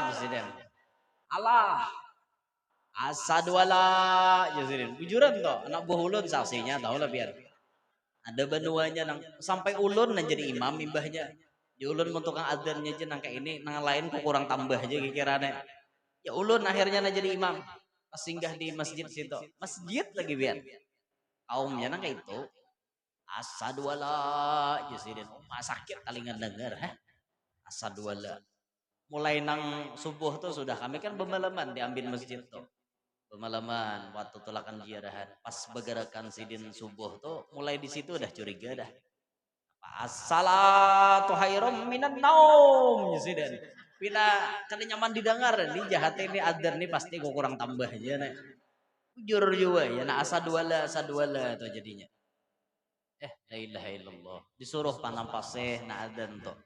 presiden. Allah asadu wala jasirin bujuran toh anak buah ulun saksinya tahu lah biar ada banuanya nang sampai ulun nang jadi imam imbahnya di ulun untuk kang adzannya aja nang kayak ini nang lain kok kurang tambah aja kikirane ya ulun akhirnya nang jadi imam pas singgah di masjid situ masjid lagi biar kaumnya nang kayak itu asadu wala jasirin sakit talingan denger asadu wala mulai nang subuh tuh sudah kami kan pemalaman diambil masjid tuh pemalaman waktu tulakan ziarahan pas bergerakan sidin subuh tuh mulai di situ udah curiga dah as-salatu khairum minan naum sidin pina kada nyaman didengar nih jahat ini adzan nih pasti kok kurang tambah aja nih jujur juga ya nah asadwala tuh jadinya la ilaha illallah disuruh panam paseh na adzan tuh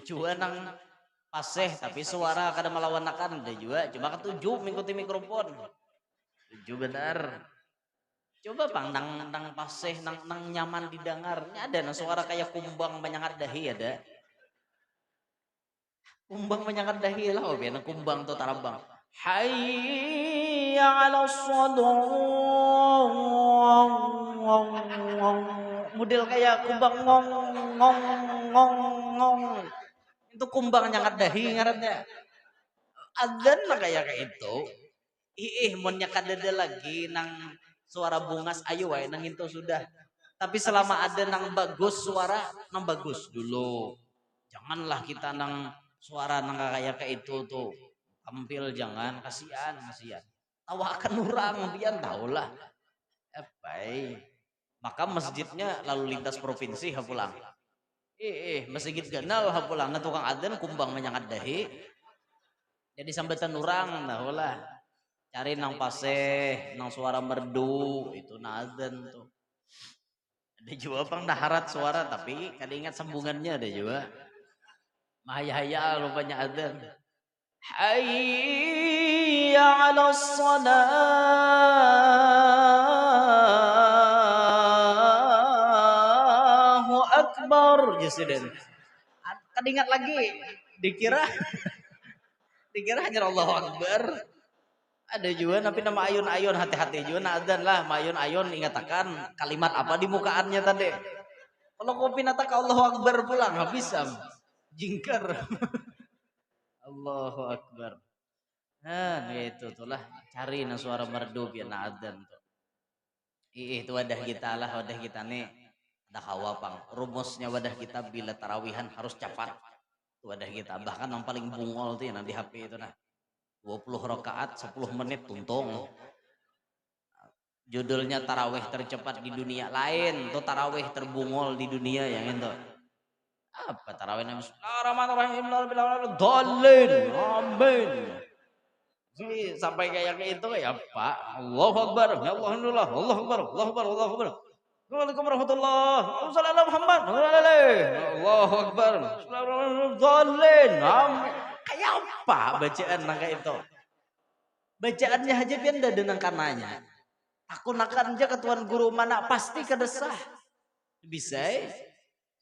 cua nang paseh tapi suara kada melawanakan ada juga cuma ketujuh mengikuti mikrofon tujuh benar coba pang nang paseh nang nyaman didengarnya ada nang suara kayak kumbang menyangat dahi ada kumbang menyangat dahi lah nang kumbang tuh tarabang hayya 'ala shalah model kayak kumbang ngong ngong ngong ngong itu kumbang nyangat dahi ngarannya adzan lah kayak itu mun nya kadada lagi nang suara bungas ayo wae nang itu sudah tapi selama ada nang bagus suara nang bagus dulu janganlah kita nang suara nang kayak itu tuh tampil jangan kasihan tawakan orang pian tahulah maka masjidnya lalu lintas provinsi hapulang masjid ganal hapulang na tukang adzan kumbang menyangat dahi jadi sambatan orang nah lah cari nang paseh nang suara merdu itu na adzan tuh ada juga pang daharat suara tapi kada ingat sambungannya ada juga mahaya rupanya adzan hayya 'ala Allahu akbar jasiden kada ingat lagi dikira hanya Allahu Akbar ada juga tapi nama ayun-ayun hati-hati juga na adzan lah ayun-ayun ingatakan kalimat apa di mukaannya tadi kalau kopi nata ka Allahu Akbar pulang habis jingkar Allahu Akbar. Nah, itu tuh lah. Cari na suara merdu biar na adzan tuh. Itu wadah kita lah, wadah kita nih. Ada hawapang. Rumusnya wadah kita bila tarawihan harus cepat. Itu wadah kita. Bahkan yang paling bungol tuh yang di HP itu nah. 20 rakaat 10 menit tuntung. Judulnya tarawih tercepat di dunia lain. Tuh tarawih terbungol di dunia yang itu. Apa tarawih Nabi Bismillahirrahmanirrahim dolin amin sampai kayak itu ya Pak. Allahu Akbar ya Allah alhamdulillah Allahu Akbar Allahu Akbar Allahu Akbar Assalamualaikum warahmatullahi wabarakatuh Muhammad Allahu Akbar Bismillahirrahmanirrahim dolin amin kayak apa bacaan kayak itu bacaannya aja biar ada denang kananya aku nakan aja ke tuan guru mana pasti kedesah bisa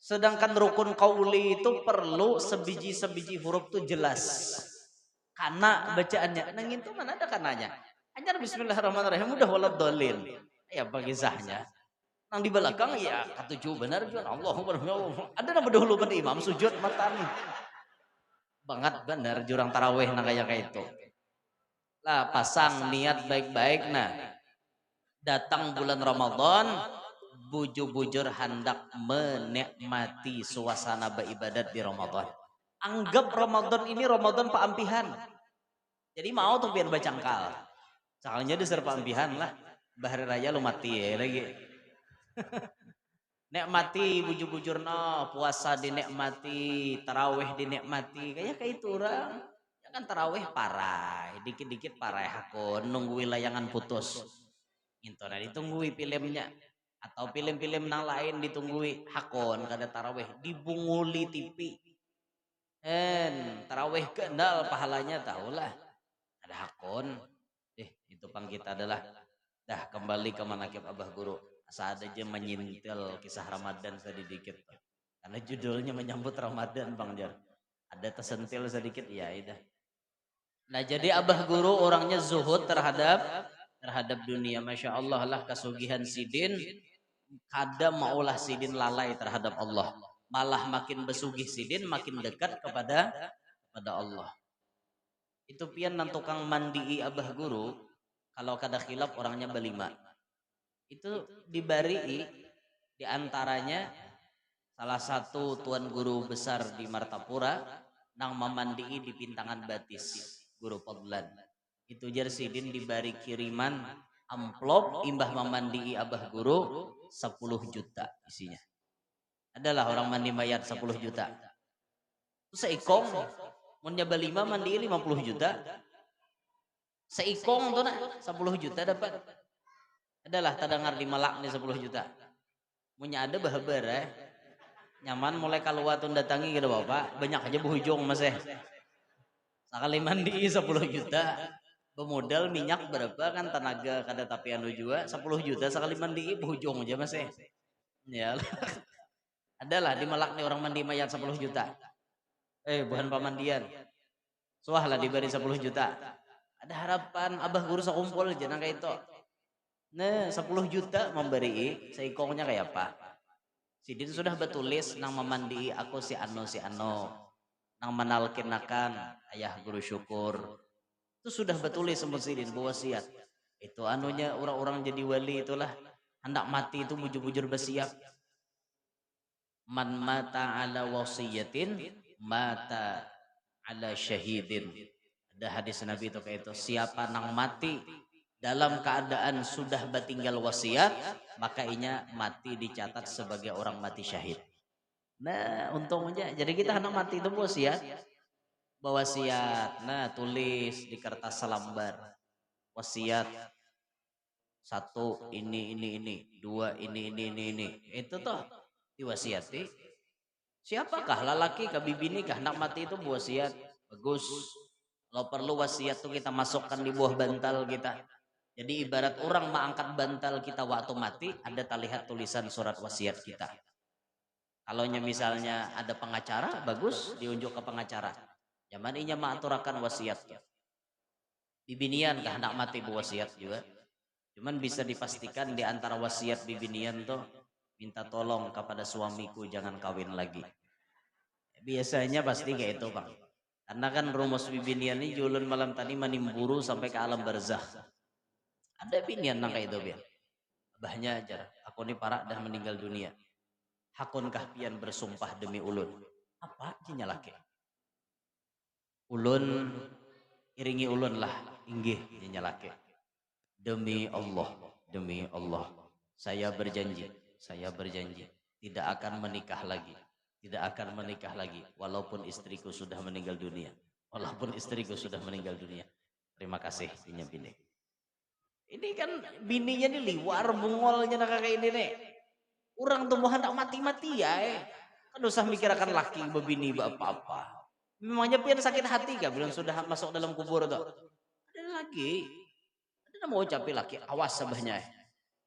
sedangkan rukun qauli itu perlu sebiji-sebiji huruf tuh jelas. Kana bacaannya. Nang itu mana ada kananya? Hanya bismillahirrahmanirrahim udah walad dolin. Ya apa kisahnya? Nang di belakang ya ketujuh benar juga. Allahumma ada nama dahulu pada imam sujud matan. Banget benar jurang tarawih nang kayak itu. Lah pasang niat baik-baik nah. Datang bulan Ramadan bujur-bujur hendak menikmati suasana beribadat di Ramadan. Anggap Ramadan ini Ramadan paampihan. Jadi mau tuh biar bacangkal. Soalnya di paampihan lah. Bahari raya lu mati ya lagi. Nikmati bujur-bujur no, puasa dinikmati, tarawih dinikmati. Kayak itu orang. Ya kan tarawih parah, dikit-dikit parah aku nunggu layangan putus. Itu nah ditunggu filmnya. Atau film-film nang lain ditunggui hakon kada tarawih dibunguli TV tarawih kendal pahalanya tahulah ada hakon itu pang kita adalah dah kembali ke manakib abah guru saat aja menyintil kisah Ramadan sedikit karena judulnya menyambut Ramadan bang Jar ada tersentil sedikit ya itu nah jadi abah guru orangnya zuhud terhadap dunia masya Allah lah kasugihan sidin kada maulah sidin lalai terhadap Allah malah makin besugih sidin makin dekat kepada Allah itu pian nan tukang mandii abah guru kalau kada khilaf orangnya berlima itu dibari diantaranya salah satu tuan guru besar di Martapura nang memandii di Pintangan Batis guru Fadlan itu jar sidin dibari kiriman amplop imbah memandii abah guru 10 juta isinya. Adalah orang mandi mayat 10 juta. Seikong mun nyoba 5 mandi 50 juta. Seikong tuh nak 10 juta dapat. Adalah tadangar di Malak nih 10 juta. Munya ada bahabar nyaman mulai keluar tuh datangi gitu Bapak, banyak aja berhujung Mas Sekali mandi 10 juta. Pemodal minyak berapa kan tenaga kada tapi anu juga 10 juta sekali mandi berhujung aja Mas ya adalah di Malak nih orang mandi mayat 10 juta bukan pemandian suah lah diberi 10 juta ada harapan abah guru sekumpul aja nang kayak itu nah 10 juta memberi seikongnya kayak apa sidin sudah betulis nang memandi aku si ano nang menalkinakan ayah guru syukur itu sudah betulis sama sidin wasiat itu anunya orang-orang jadi wali itulah hendak mati itu bujur-bujur bersiap man mata ala wasiyatin mata ala syahidin ada hadis Nabi itu kayak itu siapa nang mati dalam keadaan sudah bertinggal wasiat maka inya mati dicatat sebagai orang mati syahid nah untungnya jadi kita hendak mati itu wasiat wasiat nah tulis di kertas selembar wasiat 1 ini 2 ini itu toh diwasiati siapakah lalaki ke bibini kah nak mati itu wasiat bagus kalau perlu wasiat tuh kita masukkan di buah bantal kita jadi ibarat orang mengangkat bantal kita waktu mati ada terlihat tulisan surat wasiat kita kalau misalnya ada pengacara bagus diunjuk ke pengacara zaman inya mengaturakan wasiat bibinian kah nak mati wasiat juga cuman bisa dipastikan di antara wasiat bibinian tuh minta tolong kepada suamiku jangan kawin lagi biasanya pasti kayak itu bang Karena kan rumus bibinian ini julun malam tadi menimburu sampai ke alam barzakh. Ada binian nang kayak itu biar. Abahnya ajar, aku ini para dah meninggal dunia. Hakunkah pian bersumpah demi ulun? Apa jinya laki? Ulun iringi ulun lah, inggih jinya laki. Demi Allah, saya berjanji, tidak akan menikah lagi, walaupun istriku sudah meninggal dunia, Terima kasih, bininya bini. Ini kan bininya nih liwar bungolnya nak kayak ini nih. Orang tumbuhan tak mati-mati ya. Kan usah mikir akan laki bebini apa-apa. Memangnya pian sakit hati kah bilang sudah masuk dalam kubur tuh. Ada lagi. Ada mau ucapi laki, awas sabahnya.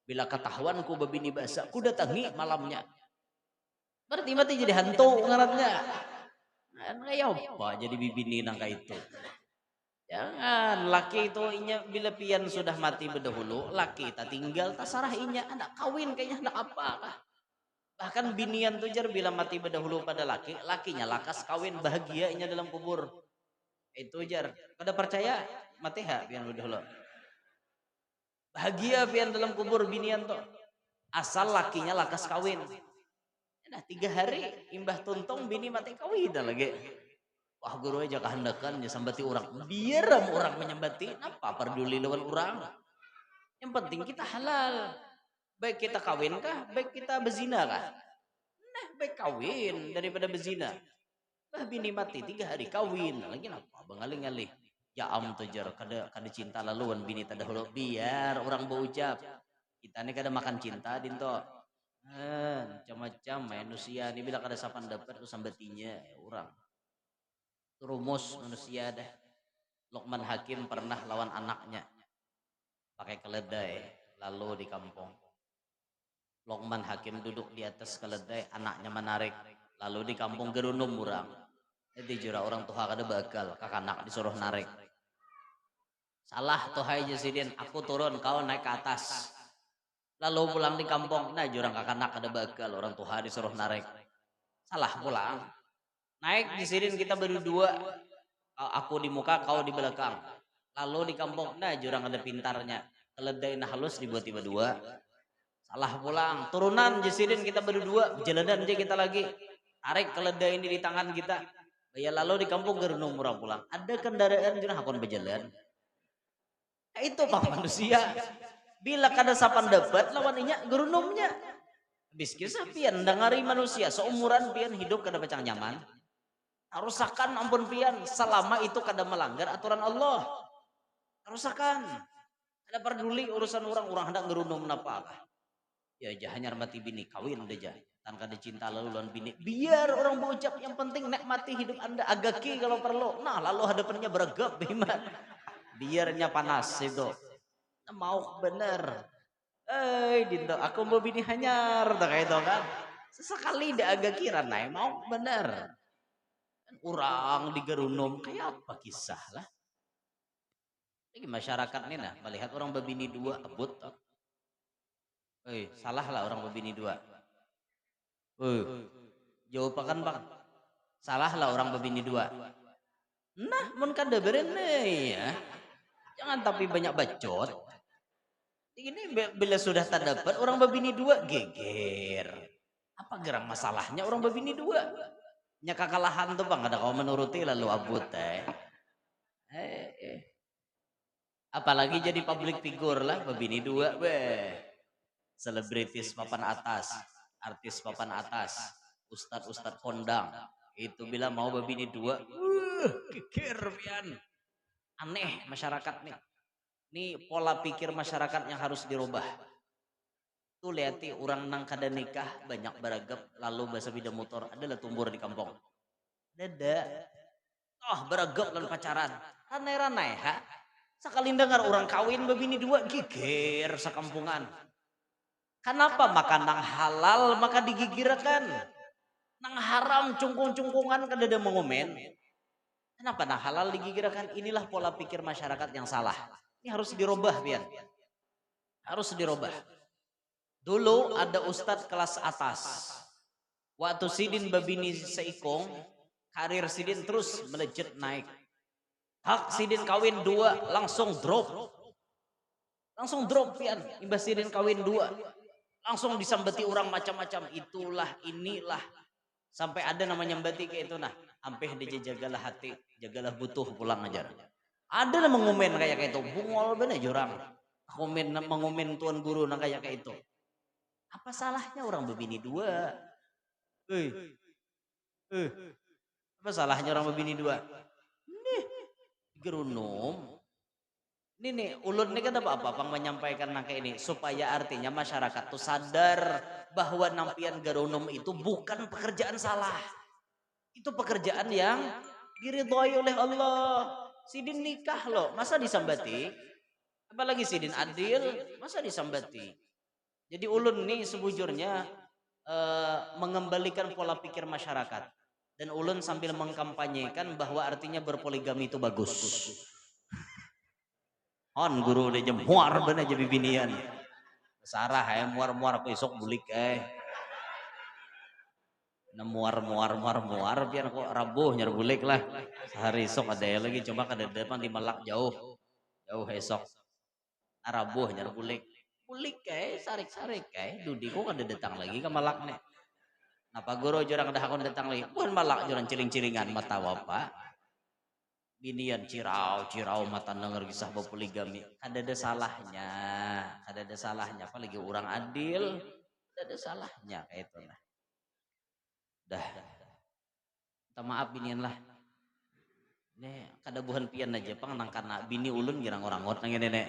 Bila ketahuan ku bebini bahasa, ku datangi malamnya. Berarti mati jadi hantu ngarannya. Nah, ya apa jadi bibini nangka itu. Jangan, laki itu inya bila pian sudah mati berdahulu, laki tak tinggal, tak sarah inya, anak kawin kayaknya anak apa kah? Bahkan binian tuh jar bila mati berdahulu pada laki, lakinya lakas kawin bahagia inya dalam kubur. Itu jar, kada percaya mati ha pian berdahulu. Bahagia pian dalam kubur binian tuh. Asal lakinya lakas kawin. Nah 3 hari imbah tuntung bini mati kawin dah lagi. Wah guru aja kehendakan ya sambati orang. Biar orang menyambati, apa peduli lawan orang. Yang penting kita halal. Baik kita kawin kah, baik kita bezina kah. Nah baik kawin daripada bezina. Bah bini mati 3 hari kawin. Lagi apa bengalih-ngalih. Ya am tujar kada cinta laluan bini terdahulu. Biar orang berucap. Kita ini kada makan cinta dinto. Macam-macam manusia ini bila kada sapan dapat tu sambatinya orang. Rumus manusia dah. Luqman Hakim pernah lawan anaknya pakai keledai lalu di kampung. Luqman Hakim duduk di atas keledai, anaknya menarik, lalu di kampung gerunum murang. Jadi jura orang tua kada bakal, kakak anak disuruh narik. Salah tuhai jasidin, aku turun kau naik ke atas. Lalu pulang di kampung, nah jurang kakak anak kada bakal, orang tua disuruh narik. Salah pulang. Naik di sini kita berdua, aku di muka, kau di belakang. Lalu di kampung, nah jurang ada pintarnya. Keledai nah halus dibuat tiba dua. Salah pulang. Turunan di sini kita berdua, jalanan aja kita lagi. Tarik keledai ini di tangan kita. Ya lalu di kampung gerunung murah pulang. Ada kendaraan jurang hakon berjalan. Nah, itu pak manusia. Bila kada sapan dapat lawan inya gerunumnya. Biskis pian dengari manusia seumuran pian hidup kada pacang nyaman. Rusakan ampun pian selama itu kada melanggar aturan Allah. Rusakan. Ada peduli urusan orang hendak ngerunum napa. Ya hanya mati bini kawin deja. Tan kada cinta lalu lawan bini. Biar orang berucap yang penting nikmati hidup Anda agaki kalau perlu. Nah, lalu hadapannya beregap biman. Biarnya panas itu. Nah, mau bener. Dinto aku mau bini hanyar tak kayak itu kan. Sesekali dah agak kira naik mau bener. Orang digerunum kayak apa kisah lah. Lagi masyarakat nih nah melihat orang berbini dua abut. Salah lah orang berbini dua. Jawaban bang. Salah lah orang berbini dua. Nah mun kada berene ya. Jangan tapi banyak bacot. Ini bila sudah tak dapat orang berbini dua geger. Apa gerang masalahnya orang berbini dua? Nya kekalahan tuh bang ada kau menuruti lalu abut Apalagi jadi public figure lah berbini dua selebritis papan atas, artis papan atas, ustad kondang itu bila mau berbini dua geger pian. Aneh masyarakat nih. Ini pola pikir masyarakat yang harus dirubah. Tuh lihat orang nang kada nikah banyak beragam lalu bahasa bida motor adalah tumbur di kampung. Dada. Beragam dan pacaran. Ranai-ranai ha. Sekali dengar orang kawin bebini dua geger sekampungan. Kenapa makan nang halal maka digigirakan. Nang haram cungkung-cungkungan kada ada mengomen. Kenapa nang halal digigirakan? Inilah pola pikir masyarakat yang salah. Ini harus dirubah pian. Harus dirubah. Dulu ada ustadz kelas atas. Waktu sidin babini seikong, Karir Sidin terus melejit naik. Hak Sidin kawin 2 langsung drop. Langsung drop pian. Imbas Sidin kawin 2 langsung disambeti orang macam-macam. Itulah inilah. Sampai ada namanya mbati kayak itu nah. Ampeh dia jagalah hati, jagalah butuh pulang ajar. Ada yang mengomen kayak itu. Bungol bener jurang. Mengomen tuan guru nah kayak itu. Apa salahnya orang berbini 2? Apa salahnya orang berbini 2? Nih, gerunum. Ini nih, ulun nih kan apa pang menyampaikan nangka ini supaya artinya masyarakat tuh sadar bahwa nampian gerunum itu bukan pekerjaan salah. Itu pekerjaan yang diridhoi oleh Allah. Sidin nikah loh, masa disambati? Apalagi sidin adil, masa disambati? Jadi ulun nih sebujurnya mengembalikan pola pikir masyarakat. Dan ulun sambil mengkampanyekan bahwa artinya berpoligami itu bagus. On guru udah jam muar bener jadi binian. Sarah muar aku esok bulik muar biar kok rabuh nyar bulik lah. Sehari esok ada lagi coba kada depan di Melak jauh esok. Rabuh nyar bulik. Bulik sarik-sarik dudi kok kada datang lagi ke Melak nih. Napa guru jorang dah akon datang lagi. Bukan Melak jorang ciling-cilingan mata wapa. Binian cirau mata denger kisah berpoligami. Ada salahnya. Apalagi orang adil. Ada salahnya kayak itu nah. Dah. Minta maaf binian lah. Nih kada buhan pian aja pang nangkana bini ulun girang orang ngot nang nek.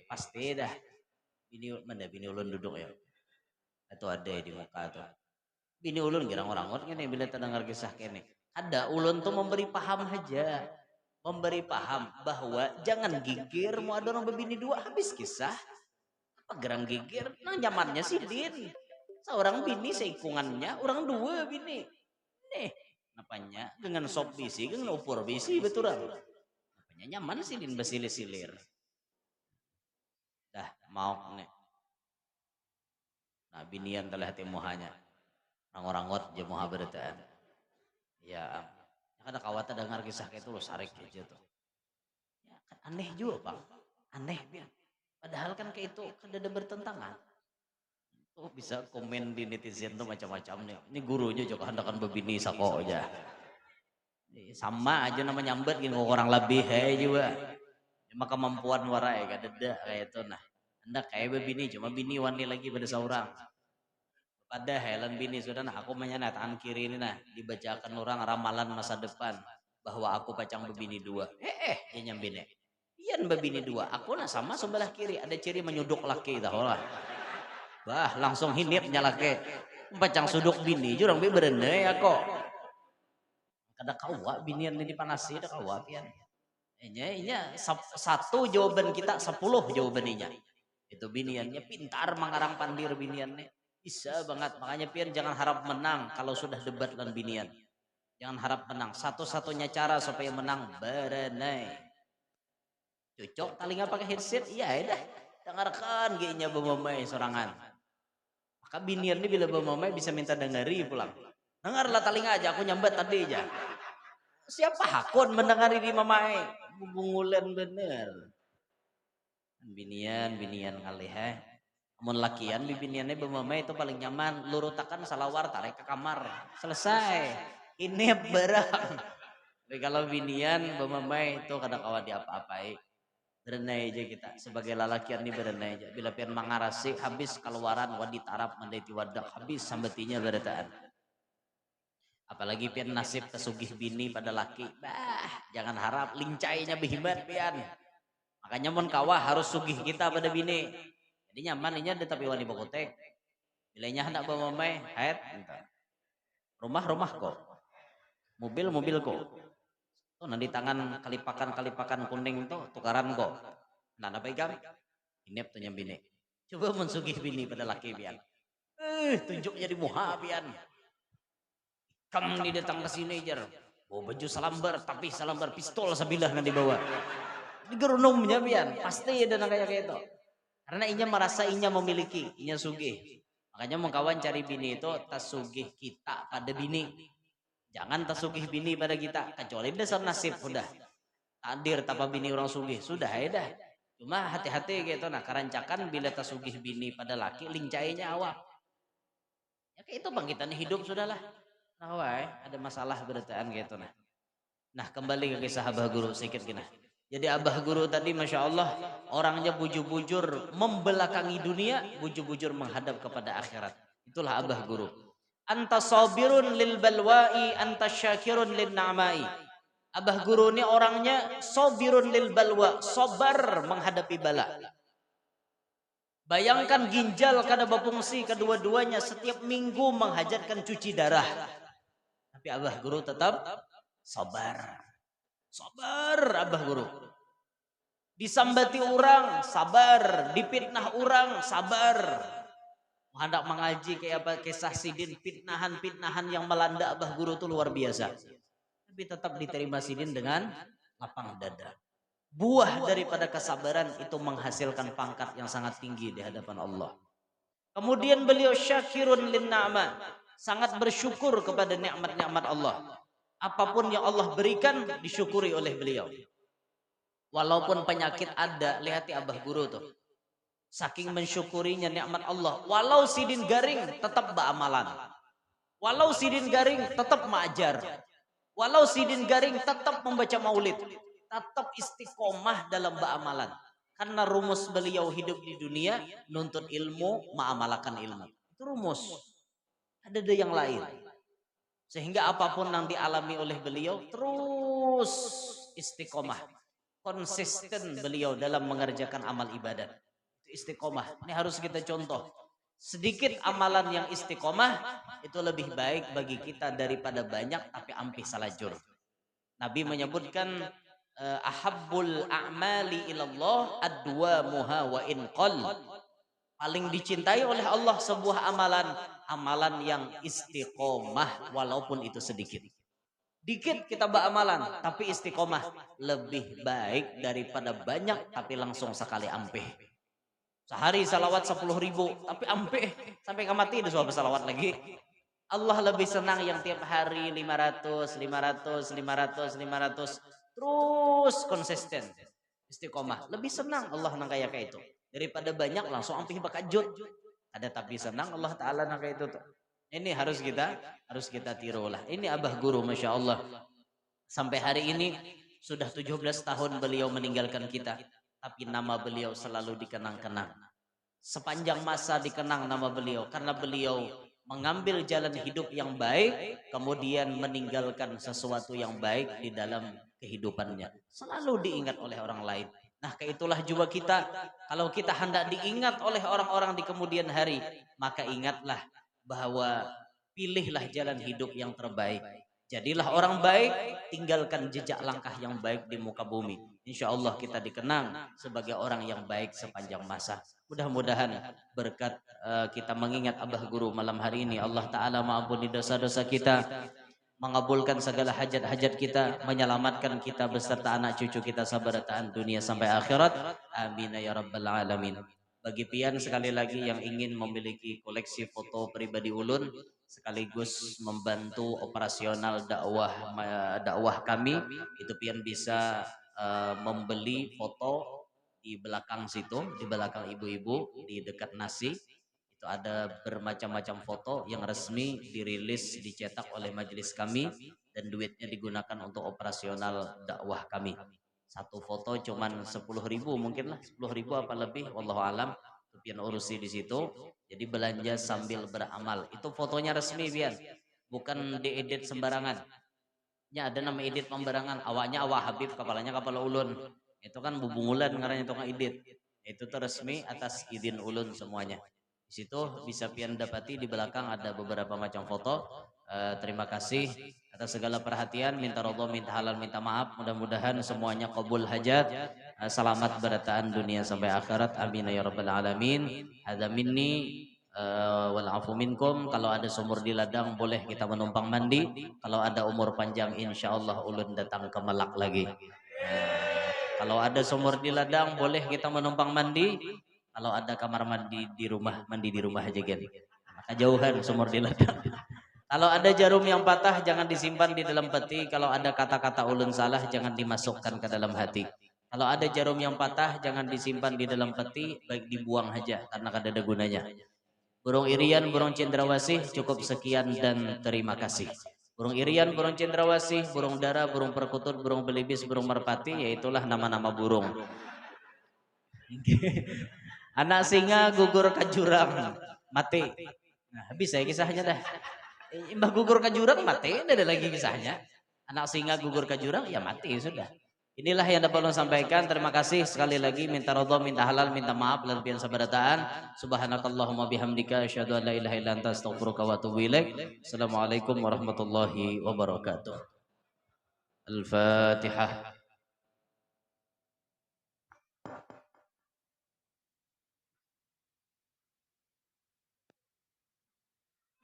Pasti dah. Bini ulun duduk ya. Itu ada di muka tuh. Bini ulun girang orang ngot ngene bila terdengar kisah kene. Ada ulun tuh memberi paham aja. Memberi paham bahwa jangan gigir mau ada orang berbini 2 habis kisah. Apa gerang gigir? Nang nyamannya si Din. Seorang bini seikungannya, orang 2 bini. Nih, napanya dengan sop bisi, dengan opor bisi betul. Napanya nyaman si Din besilir-silir. Dah mau nih. Nah binian telah hati muhanya. Orang-orang ngot je muha beritaan. Ya, ada kawat dengar kisah kayak itu lo sarik aja tuh. Ya, kan aneh juga bang, aneh biar. Padahal kan kayak itu kan ada bertentangan. Tuh bisa komen di netizen tuh macam-macam nih. Ini gurunya juga hendakan berbini sako aja. Sama aja nama nyambet gini orang lebih juga. Cuma kemampuan warai gak ada kayak itu nah. Hendak kayak berbini cuma bini wani lagi pada seorang. Pada Helen bini sudah nah aku menyana tangan kiri ini nah dibacakan orang ramalan masa depan bahwa aku pacang berbini 2. Dia nyambine. Iyan berbini 2. Aku nah sama sebelah kiri ada ciri menyuduk laki dah lah. Bah langsung hinipnya laki. Pacang suduk bini jurang be berene ya kok. Kada kawa binian ini dipanasi ada kawa pian. Inya satu jawaban kita 10 jawabannya. Itu biniannya pintar mengarang pandir biniannya. Bisa banget, makanya pian jangan harap menang kalau sudah debat dan binian. Jangan harap menang. Satu-satunya cara supaya menang berenai. Cocok talinga pakai headset, iya dah. Dengarkan gayanya bemomai sorangan. Maka binian ini bila bemomai bisa minta dengari pulang. Dengarlah talinga aja, aku nyambat tadi aja. Siapa hakun mendengari di mamai? Bungulan bener. Binian ngalih Amun lakian bibiniannya bemamai itu paling nyaman lurutakan salawar tarik ke kamar selesai ini barang. Tapi kalau binian bemamai itu kadang kawan diapa-apai berenai aja kita sebagai lalakian ini berenai aja bila pian mangarasi habis keluaran wadi tarap mendaiti wadak habis sambetinya beretaan apalagi pian nasib kesugih bini pada laki jangan harap lincainya behibat pian makanya mun kawah harus sugih kita pada bini. Jadi nyaman inya ada tapi wani bokotek. Bilanya hendak bawa mamai, haid rumah kok. Mobil kok. Tuh nanti tangan kalipakan kuning tuh tukaran kok. Nah, apa ikan? Inep tuh bini. Coba mensugih bini pada laki pian. Tunjuk jadi muha pian. Kamu nih datang ke sini jar. Bawa baju salambar tapi salambar pistol sebilah nanti bawa. Ini gerunumnya pian. Pasti ada kayak itu. Karena inya merasa inya memiliki, inya sugih. Makanya mau kawan cari bini itu tas sugih kita pada bini. Jangan tasugih bini pada kita, kecuali dasar nasib udah. Takdir tanpa bini orang sugih, sudah ya dah. Cuma hati-hati gitu nah, kerancakan bila tasugih bini pada laki, lincainya awak. Ya kayak itu bang kita nih hidup sudahlah. Nah, wah, ada masalah beritaan gitu nah. Nah kembali ke kisah Abah Guru sedikit gini. Jadi Abah Guru tadi Masya Allah orangnya bujur-bujur membelakangi dunia, bujur-bujur menghadap kepada akhirat. Itulah Abah Guru. Anta sabirun lil balwa'i, anta syakirun lin na'mai. Abah Guru ini orangnya sabirun lil balwa, sabar menghadapi bala. Bayangkan ginjal kada berfungsi kedua-duanya setiap minggu menghajatkan cuci darah. Tapi Abah Guru tetap sabar. Sabar Abah Guru. Disambati orang, sabar. Dipitnah orang, sabar. Hendak mengaji kayak apa kisah Sidin, pitnahan-pitnahan yang melanda Abah Guru itu luar biasa. Tapi tetap diterima Sidin dengan lapang dada. Buah daripada kesabaran itu menghasilkan pangkat yang sangat tinggi di hadapan Allah. Kemudian beliau syakirun lin na'ma, sangat bersyukur kepada nikmat-nikmat Allah. Apapun yang Allah berikan disyukuri oleh beliau. Walaupun penyakit ada, lihat Abah Guru tuh. Saking mensyukurinya nikmat Allah. Walau Sidin garing tetap beramalan. Walau Sidin garing tetap mengajar. Walau Sidin garing tetap membaca maulid. Tetap istiqomah dalam beramalan. Karena rumus beliau hidup di dunia, nuntut ilmu, mengamalkan ilmu. Itu rumus. Ada yang lain. Sehingga apapun yang dialami oleh beliau, terus istiqomah. Konsisten beliau dalam mengerjakan amal ibadat. Itu istiqomah. Ini harus kita contoh. Sedikit amalan yang istiqomah, itu lebih baik bagi kita daripada banyak tapi ampih salajur. Nabi menyebutkan, ahabbul a'mali ilallah adwamuha wa in qall. Paling dicintai oleh Allah sebuah amalan yang istiqomah walaupun itu sedikit. Dikit kita beramalan tapi istiqomah lebih baik daripada banyak tapi langsung sekali ampeh. Sehari salawat 10.000 tapi ampeh sampai mati ada suara salawat lagi. Allah lebih senang yang tiap hari 500 terus konsisten istiqomah. Lebih senang Allah nang kayak itu daripada banyak langsung ampih bakajut. Ada tapi senang Allah Ta'ala nang kayak itu tuh. Ini harus kita tiru lah. Ini Abah Guru Masya Allah. Sampai hari ini sudah 17 tahun beliau meninggalkan kita. Tapi nama beliau selalu dikenang-kenang. Sepanjang masa dikenang nama beliau. Karena beliau mengambil jalan hidup yang baik. Kemudian meninggalkan sesuatu yang baik di dalam kehidupannya. Selalu diingat oleh orang lain. Nah keitulah juga kita. Kalau kita hendak diingat oleh orang-orang di kemudian hari. Maka ingatlah bahwa pilihlah jalan hidup yang terbaik. Jadilah orang baik, tinggalkan jejak langkah yang baik di muka bumi. Insya Allah kita dikenang sebagai orang yang baik sepanjang masa. Mudah-mudahan berkat kita mengingat Abah Guru malam hari ini, Allah Ta'ala mengampuni dosa-dosa kita, mengabulkan segala hajat-hajat kita, menyelamatkan kita beserta anak cucu kita sabarataan dunia sampai akhirat. Amin ya rabbal alamin. Bagi pian sekali lagi yang ingin memiliki koleksi foto pribadi ulun sekaligus membantu operasional dakwah kami, itu pian bisa membeli foto di belakang situ, di belakang ibu-ibu di dekat nasi. Itu ada bermacam-macam foto yang resmi dirilis dicetak oleh majelis kami dan duitnya digunakan untuk operasional dakwah kami. Satu foto cuman 10.000 mungkin lah, 10.000 apa lebih, wallahu alam. Pian urusi di situ. Jadi belanja sambil beramal. Itu fotonya resmi pian, bukan diedit sembarangan. Ya ada nama edit sembarangan. Awaknya awak Habib, kepalanya kepala ulun. Itu kan bubungulan ngarannya itu edit. Itu tuh resmi atas izin ulun semuanya. Di situ bisa pian dapati di belakang ada beberapa macam foto. Terima kasih atas segala perhatian, minta ridho, minta halal, minta maaf. Mudah-mudahan semuanya qabul hajat. Selamat berataan dunia sampai akhirat. Amin ya rabbal alamin. Hadza minni wal afu minkum. Kalau ada sumur di ladang boleh kita menumpang mandi. Kalau ada umur panjang insyaallah ulun datang ke Melak lagi. Kalau ada sumur di ladang boleh kita menumpang mandi. Kalau ada kamar mandi di rumah, mandi di rumah aja kan. Kejauhan sumur di ladang. Kalau ada jarum yang patah jangan disimpan di dalam peti. Kalau ada kata-kata ulun salah jangan dimasukkan ke dalam hati. Kalau ada jarum yang patah jangan disimpan di dalam peti, baik dibuang aja karena kada ada gunanya. Burung irian, burung cendrawasih, cukup sekian dan terima kasih. Burung irian, burung cendrawasih, burung dara, burung perkutut, burung belibis, burung merpati, yaitulah nama-nama burung. Anak singa gugur ke jurang, mati. Nah, habis ya kisahnya dah. Mbah gugur ke jurang mati, tidak ada lagi kisahnya. Anak singa gugur ke jurang, ya mati sudah. Inilah yang dapat saya sampaikan. Terima kasih sekali lagi. Minta ridha, minta halal, minta maaf lan sabarataan. Subhanakallahumma bihamdika asyhadu an la ilaha illa anta astaghfiruka wa atubu ilaik. Assalamualaikum warahmatullahi wabarakatuh. Al-Fatihah.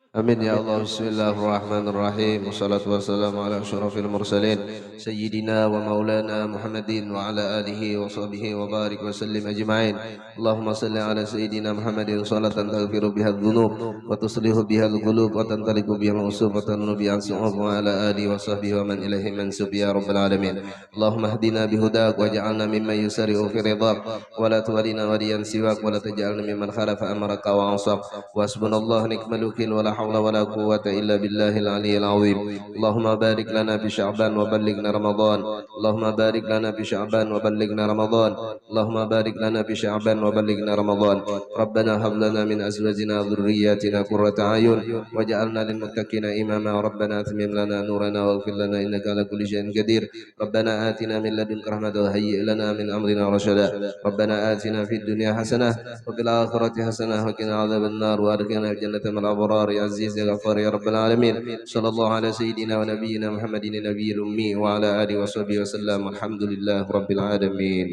Amin ya Allah. Bismillahirrahmanirrahim. Wassalatu wassalamu ala asyrafil mursalin Sayyidina wa maulana Muhammadin wa ala alihi wa sahbihi wa barik wa sallim ajma'in. Allahumma salli ala Sayyidina Muhammadin salatan taghfiru biha dhunub wa tuslihu biha al-qulub wa tantaliku biha al-usub wa tannu biha al-su'ub wa ala alihi wa sahbihi wa man ilahi mansub ya rabbal alamin. Allahumma hdina bihudak wa ja'alna mimman yusari'u fi ridak wa la tuwalina waliyan siwak wa la taj'alna mimman khalafa amraka wa asab. Wa hasbunallahu ni'mal wakil wa la حول ولا قوة إلا بالله العلي العظيم. اللهم بارك لنا في شعبان وبلغنا رمضان. اللهم بارك لنا في شعبان وبلغنا رمضان. اللهم بارك لنا في شعبان وبلغنا رمضان. ربنا هب لنا من أزواجنا وذرياتنا قرة أعين واجعلنا للمتقين إماما. ربنا أتمم لنا نورنا واغفر لنا إنك على كل شيء قدير. ربنا آتنا من لدنك رحمة وهيئ لنا من أمرنا رشدا. ربنا آتنا في الدنيا حسنة وفي الآخرة حسنة وقنا عذاب النار وأدخلنا الجنة مع الأبرار يا عزيز يا غفار يا رب العالمين. صلى الله على سيدنا ونبينا محمد النبي الأمي وعلى آله وصحبه وسلم. الحمد لله رب العالمين.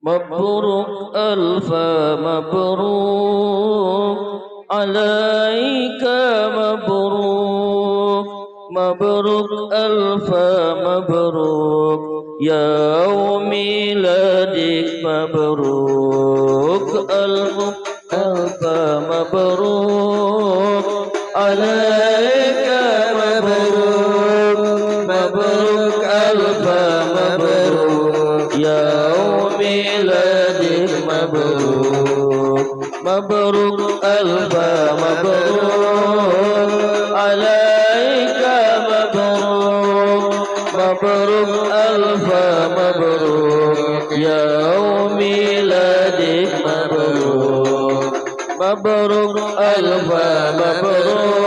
مبروك ألف مبروك عليك مبروك مبروك ألف مبروك يوم ميلادك مبروك ألف مبروك عليك مبروك مبروك ألف مبروك يوم ميلادك مبروك مبروك ألف مبروك عليك مبروك مبروك ألف مبروك يوم ميلادك مبروك مبروك ألف مبروك